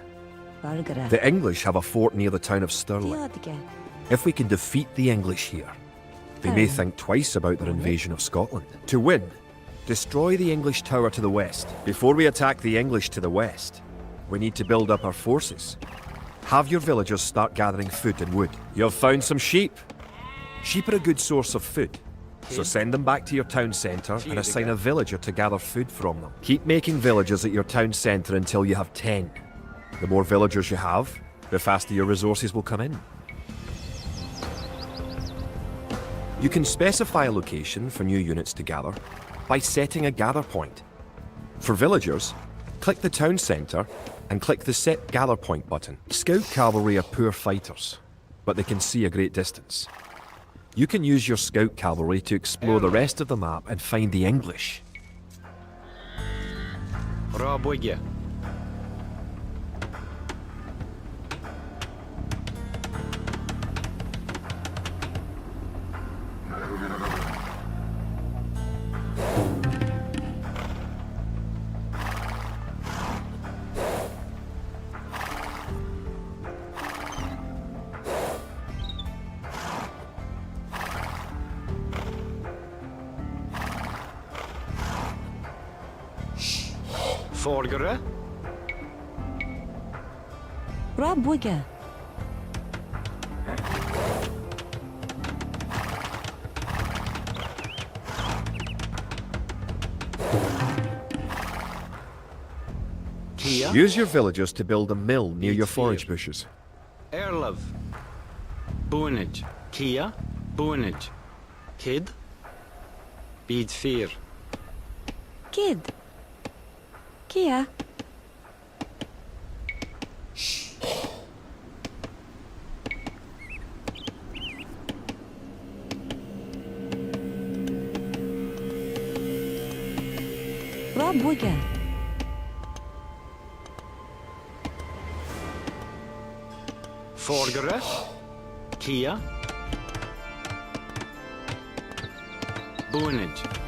Bargara. The English have a fort near the town of Stirling. Diodge. If we can defeat the English here, they may think twice about their invasion of Scotland. To win, destroy the English tower to the west. Before we attack the English to the west, we need to build up our forces. Have your villagers start gathering food and wood. You've found some sheep. Sheep are a good source of food, so send them back to your town centre and assign a villager to gather food from them. Keep making villagers at your town centre until you have 10. The more villagers you have, the faster your resources will come in. You can specify a location for new units to gather by setting a gather point. For villagers, click the town centre and click the Set Gather Point button. Scout cavalry are poor fighters, but they can see a great distance. You can use your scout cavalry to explore the rest of the map and find the English. Рабоге. Forgere. Rabwigga. Kia. Use your villagers to build a mill near your forage bushes. Erlov. Boonage. Kia. Boonage. Kid. Bid fear. Kid. Kia. Rabwigga. Forgere. Kia. Boonage.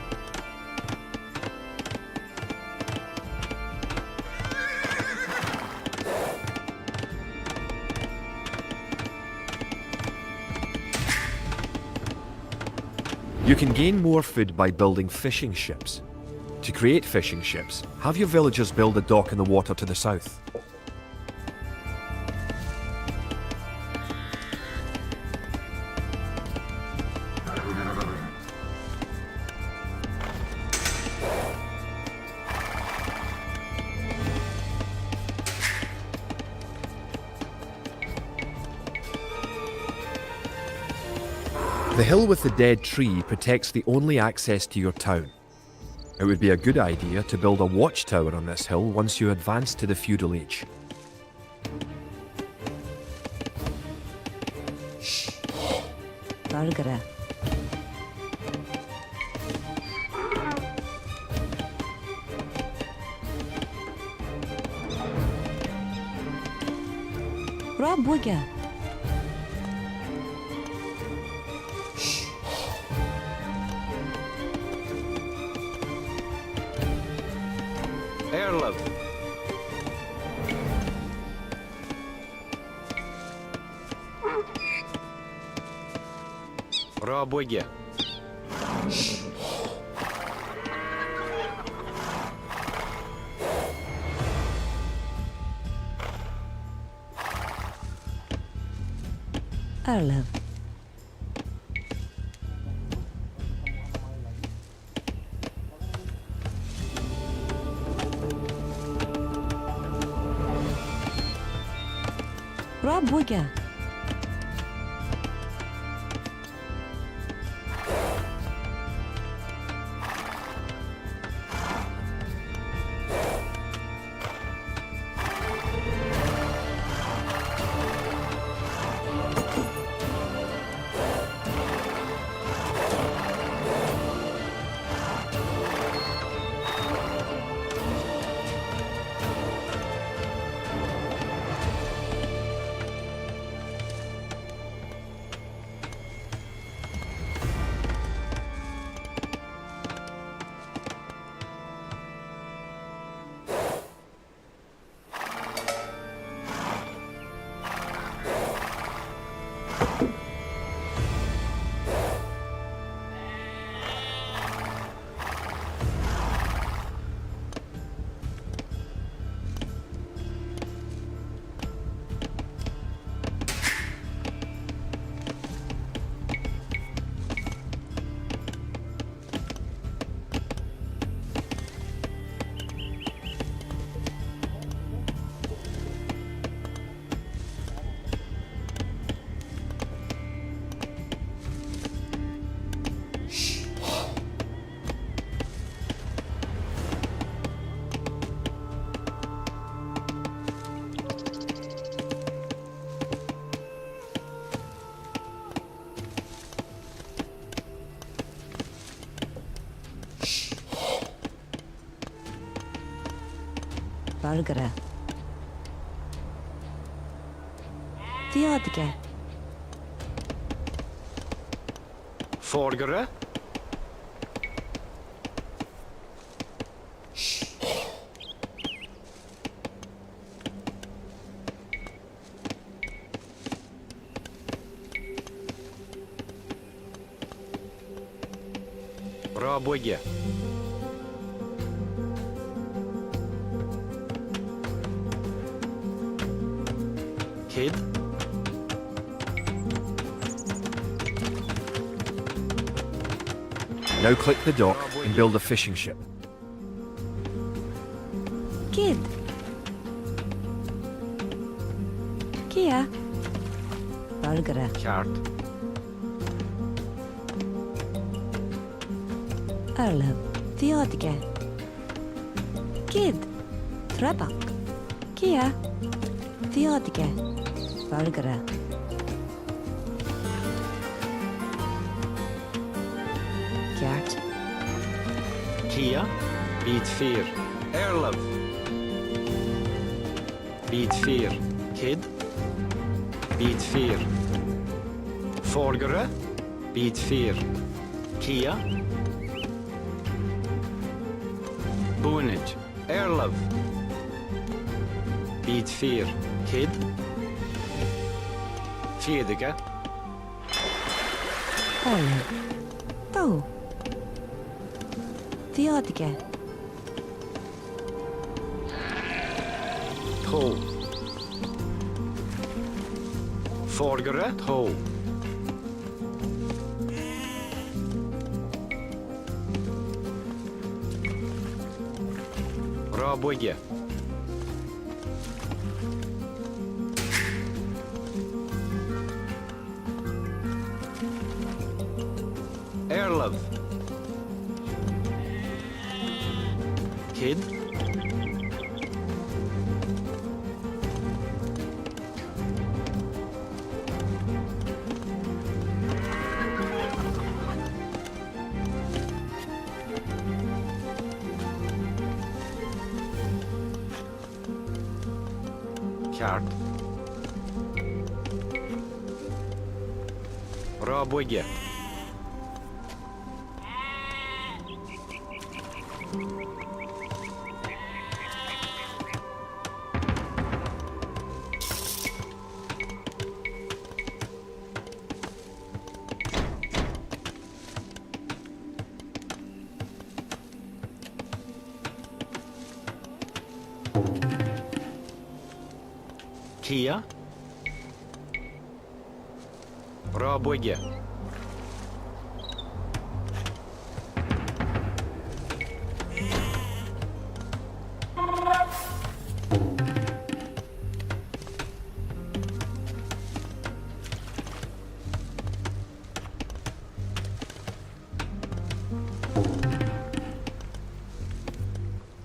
You can gain more food by building fishing ships. To create fishing ships, have your villagers build a dock in the water to the south. The hill with the dead tree protects the only access to your town. It would be a good idea to build a watchtower on this hill once you advance to the feudal age. Bargara. Rabuga. Erlov. Rabuga. Erlev. Rabuga. Bargara. Diadga. Forgere. Rabuga. Kid. Now click the dock and build a fishing ship. Kid. Kia. Bargara. Kart. Erlev. Diadga. Kid. Trebak. Kia. Diadga. Bargara. Gert. Kia. Beat 4. Erlov. Beat 4. Kid. Beat 4. Forgere. Beat 4. Kia. Bonage. Erlov. Beat 4. Kid. Fedega. Erlev. Tau. Diadga. Tro. Forgere. Tro. Rabuga. Erlov. Kid. Kart. Рабоге. Kia. Рабоге.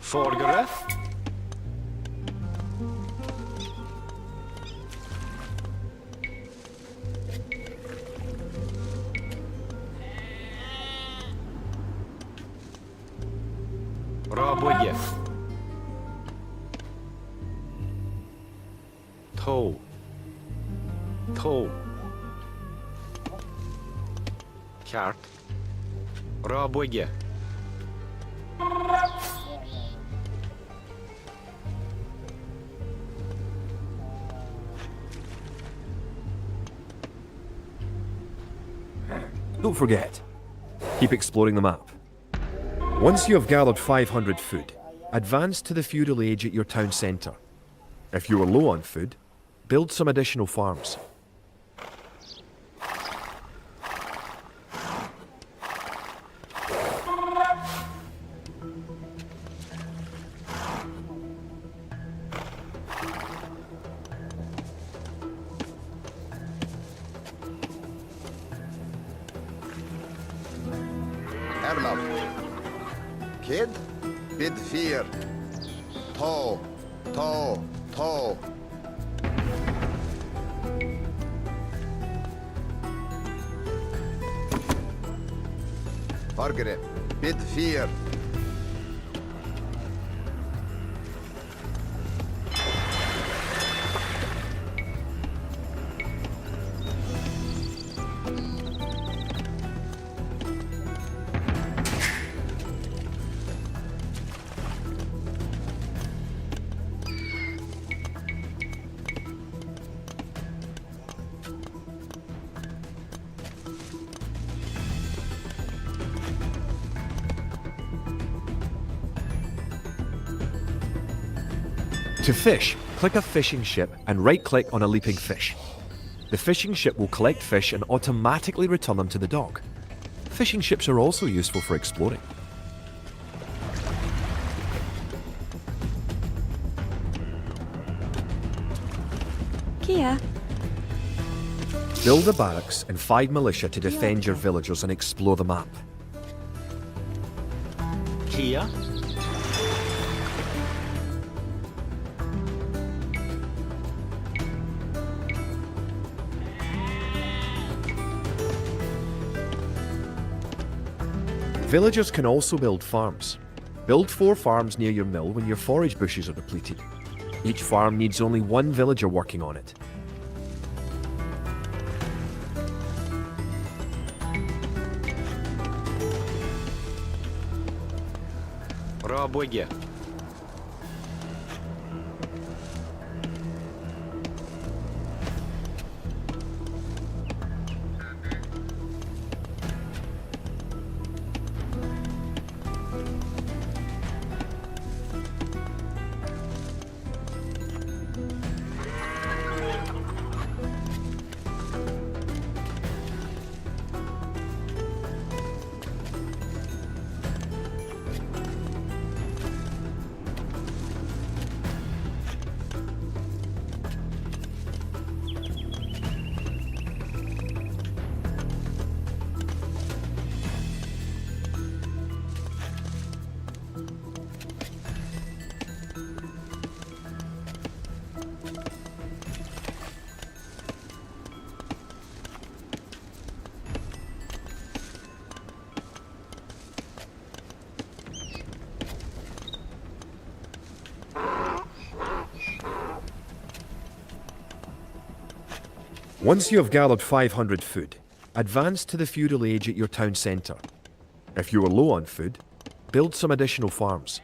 Vorgere. Рабоге. Toe. Toe. Kart. Рабоге. Don't forget, keep exploring the map. Once you have gathered 500 food, advance to the feudal age at your town centre. If you are low on food, build some additional farms. Erlov. Kid. Bid fear. Toe. Toe. Toe. Fargere. Bid fear. To fish, click a fishing ship and right-click on a leaping fish. The fishing ship will collect fish and automatically return them to the dock. Fishing ships are also useful for exploring. Kia. Build a barracks and 5 militia to defend your villagers and explore the map. Kia. Villagers can also build farms. Build 4 farms near your mill when your forage bushes are depleted. Each farm needs only 1 villager working on it. Рабоге. Once you have gathered 500 food, advance to the feudal age at your town centre. If you are low on food, build some additional farms.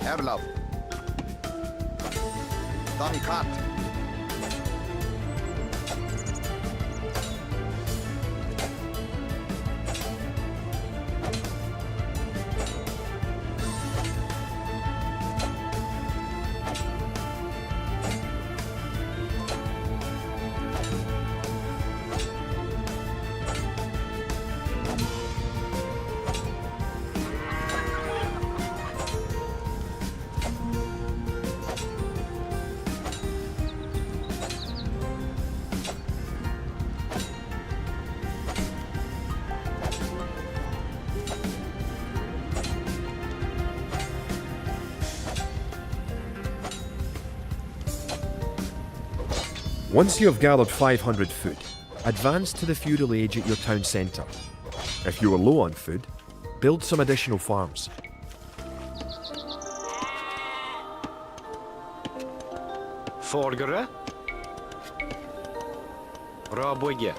Erlov. Danikat. Once you have gathered 500 food, advance to the feudal age at your town centre. If you are low on food, build some additional farms. Forgere. Rabogge.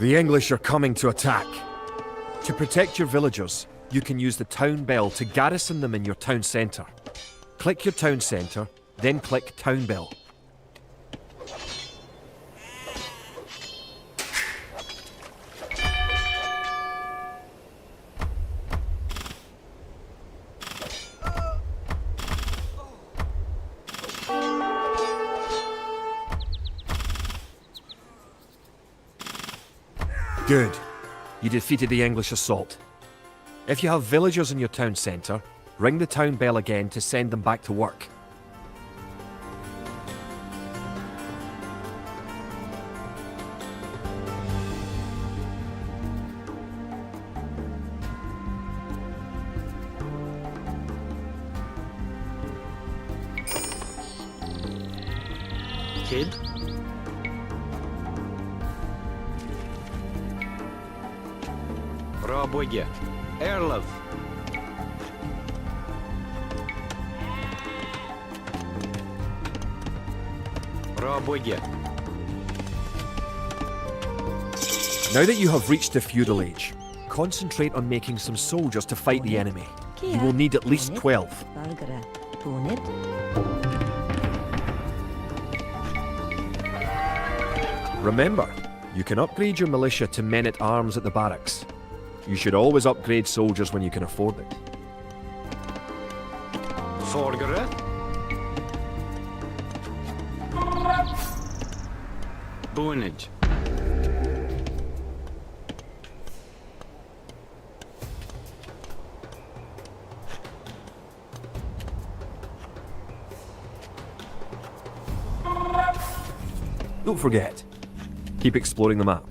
The English are coming to attack. To protect your villagers, you can use the town bell to garrison them in your town centre. Click your town centre, then click town bell. Good. You defeated the English assault. If you have villagers in your town centre, ring the town bell again to send them back to work. Kid. Рабоге. Эрлов. Рабоге. Now that you have reached the feudal age, concentrate on making some soldiers to fight the enemy. You will need at least 12. Valgere. Bonnet. Remember, you can upgrade your militia to men-at-arms at the barracks. You should always upgrade soldiers when you can afford it. Forgere. Bonnet. Don't forget, keep exploring the map.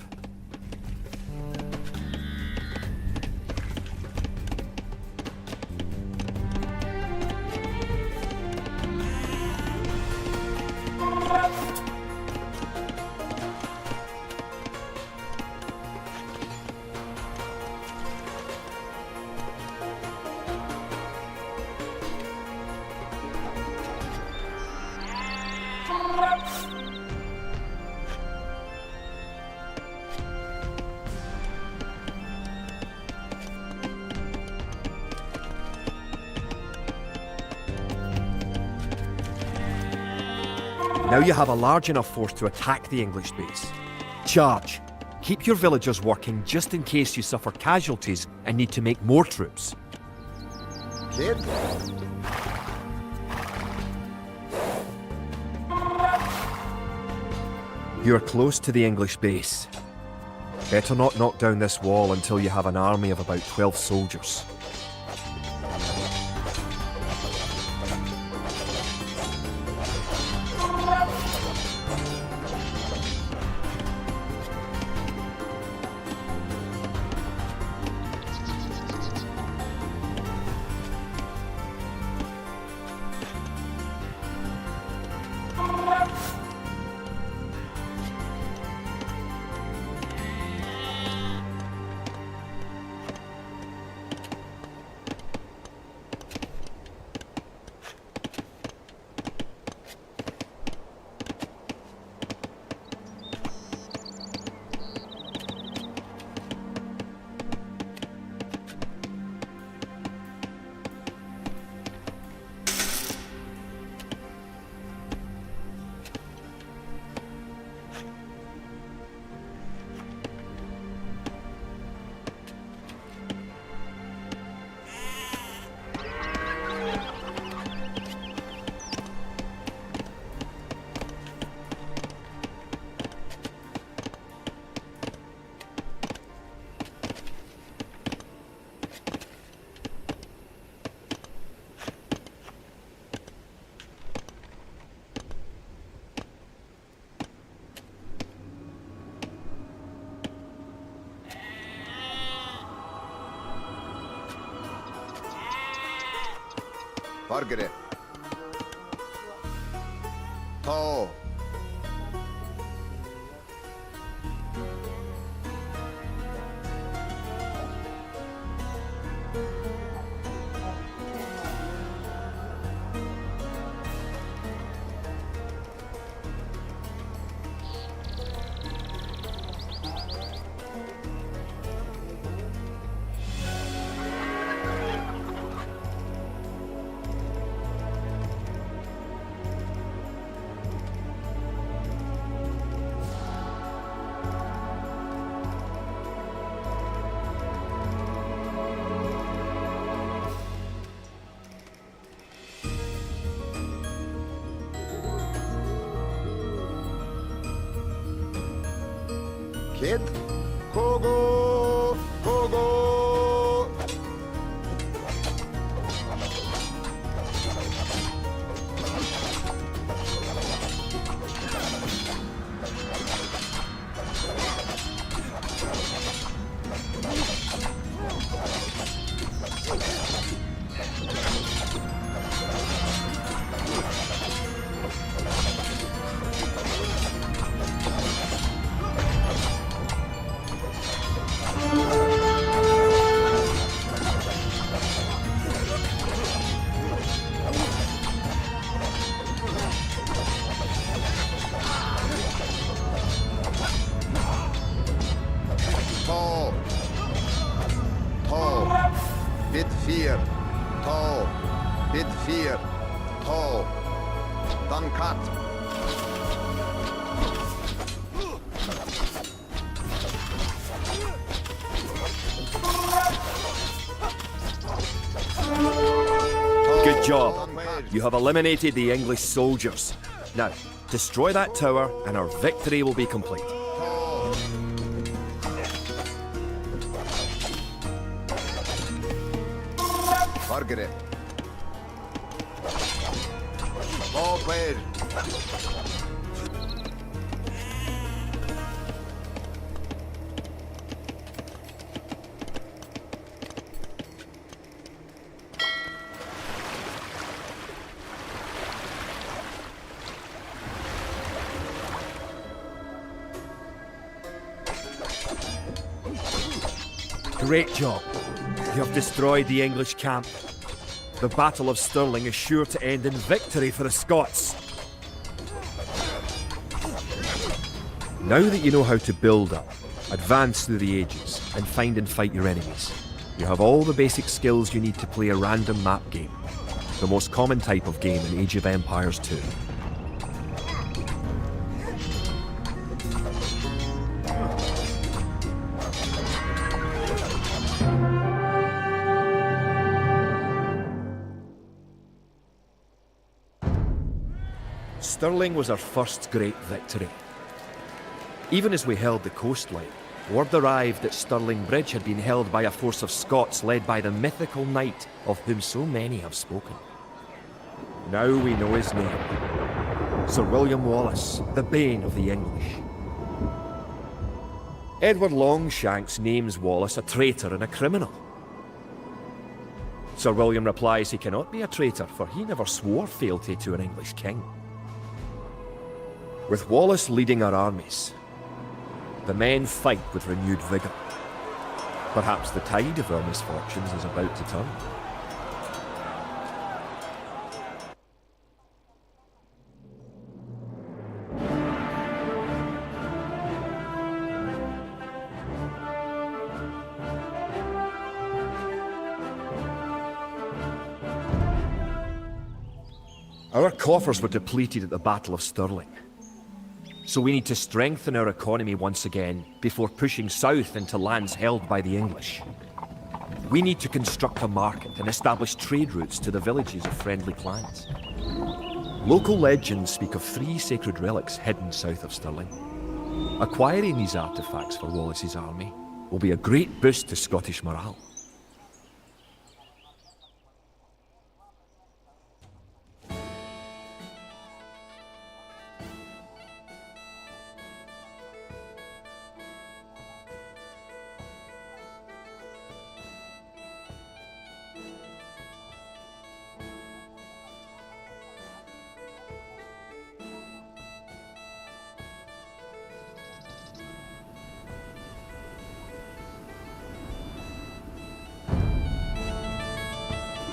Now you have a large enough force to attack the English base. Charge! Keep your villagers working just in case you suffer casualties and need to make more troops. Kid. You're close to the English base. Better not knock down this wall until you have an army of about 12 soldiers. Forgere. To. Kid. Kogo! Kogo! To! To! Bit 4. To! Bit 4. To! Dan kat. Good job. You have eliminated the English soldiers. Now, destroy that tower and our victory will be complete. Margaret. Forward. Great job. You have destroyed the English camp. The Battle of Stirling is sure to end in victory for the Scots. Now that you know how to build up, advance through the ages, and find and fight your enemies, you have all the basic skills you need to play a random map game, the most common type of game in Age of Empires 2. Stirling was our first great victory. Even as we held the coastline, word arrived that Stirling Bridge had been held by a force of Scots led by the mythical knight of whom so many have spoken. Now we know his name. Sir William Wallace, the bane of the English. Edward Longshanks names Wallace a traitor and a criminal. Sir William replies he cannot be a traitor, for he never swore fealty to an English king. With Wallace leading our armies, the men fight with renewed vigour. Perhaps the tide of our misfortunes is about to turn. Our coffers were depleted at the Battle of Stirling. So we need to strengthen our economy once again before pushing south into lands held by the English. We need to construct a market and establish trade routes to the villages of friendly clans. Local legends speak of 3 sacred relics hidden south of Stirling. Acquiring these artifacts for Wallace's army will be a great boost to Scottish morale.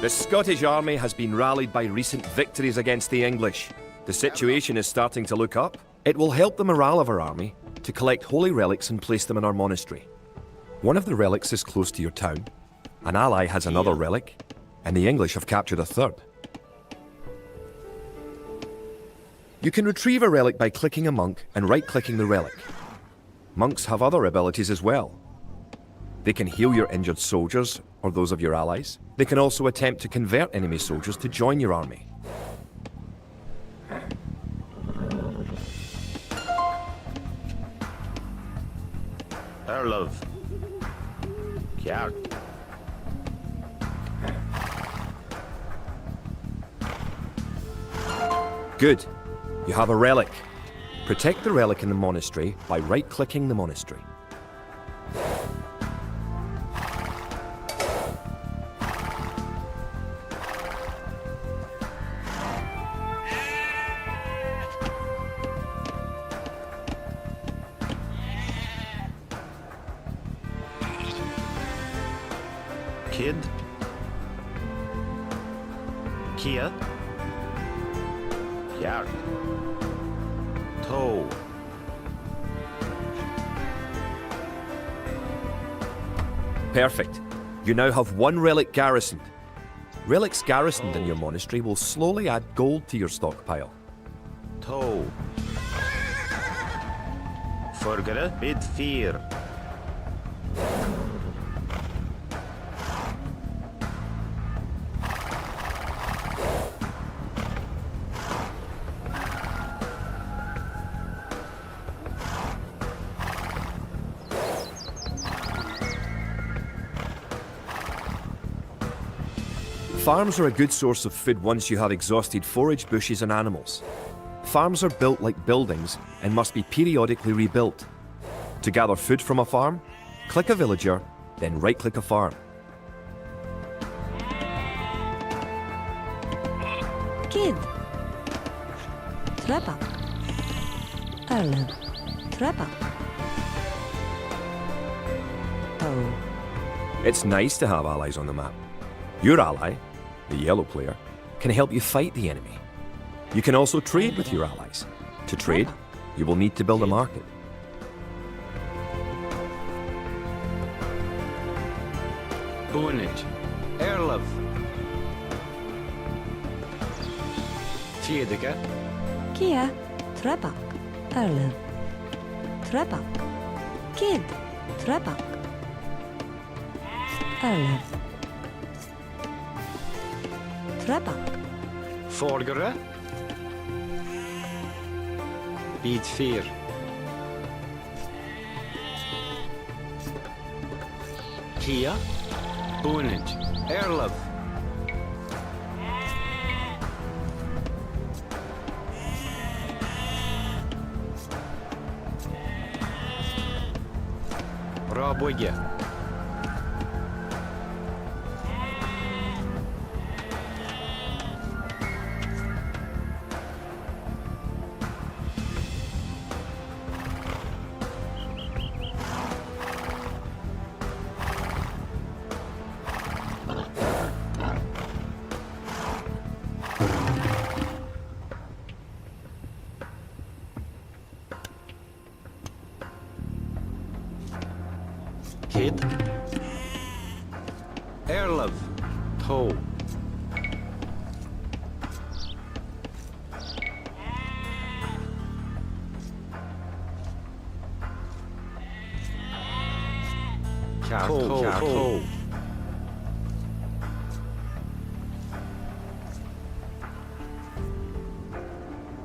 The Scottish army has been rallied by recent victories against the English. The situation is starting to look up. It will help the morale of our army to collect holy relics and place them in our monastery. One of the relics is close to your town. An ally has another relic, and the English have captured a third. You can retrieve a relic by clicking a monk and right-clicking the relic. Monks have other abilities as well. They can heal your injured soldiers, or those of your allies. They can also attempt to convert enemy soldiers to join your army. 11. Kjart. Good. You have a relic. Protect the relic in the monastery by right-clicking the monastery. Kid. Kia. Kjart. Toe. Perfect. You now have one relic garrisoned. Relics garrisoned in your monastery will slowly add gold to your stockpile. Toe. Forgere bid 4. Farms are a good source of food once you have exhausted forage, bushes and animals. Farms are built like buildings and must be periodically rebuilt. To gather food from a farm, click a villager, then right-click a farm. Kid. Trappa. 11. Trappa. Oh. It's nice to have allies on the map. Your ally, the yellow player, can help you fight the enemy. You can also trade with your allies. To trade, you will need to build a market. Boonage. 11. Fjädika. Kia. Trappa. 11. Trappa. Kid. Trappa. 11. Trappa. Forgere. Bid 4. Kia. Boonage. 11. Raboge. Kid. 11. Toe. Toe.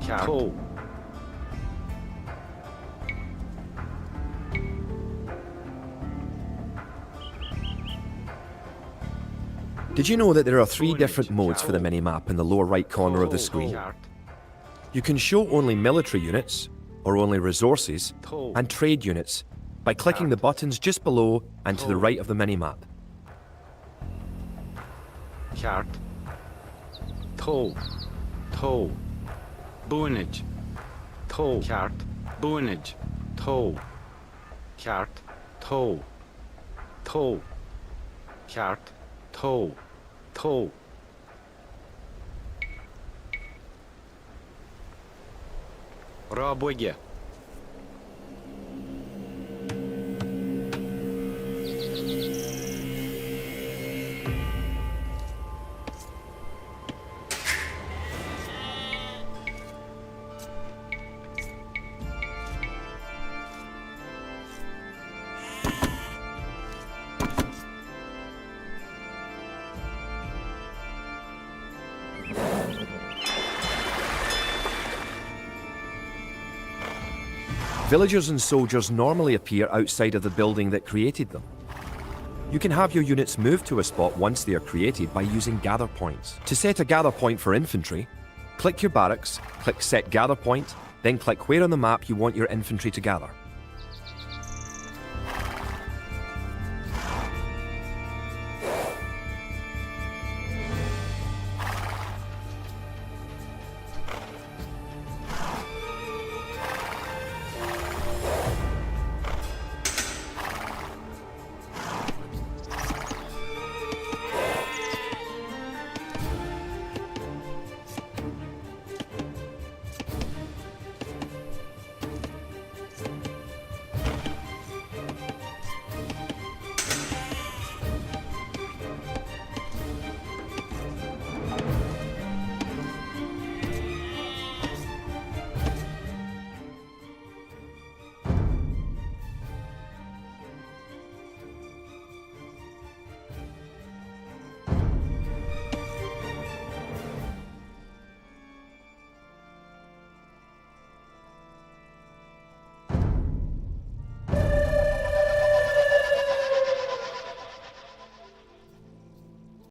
Toe. Did you know that there are 3 different modes for the mini-map in the lower right corner of the screen? You can show only military units, or only resources, and trade units by clicking the buttons just below and to the right of the mini-map. Kjart. Toe. Toe. Boonage. Toe. Kjart. Boonage. Toe. Kjart. Toe. Toe. Kjart. Toe. Toe. Raboge. Villagers and soldiers normally appear outside of the building that created them. You can have your units move to a spot once they are created by using gather points. To set a gather point for infantry, click your barracks, click Set Gather Point, then click where on the map you want your infantry to gather.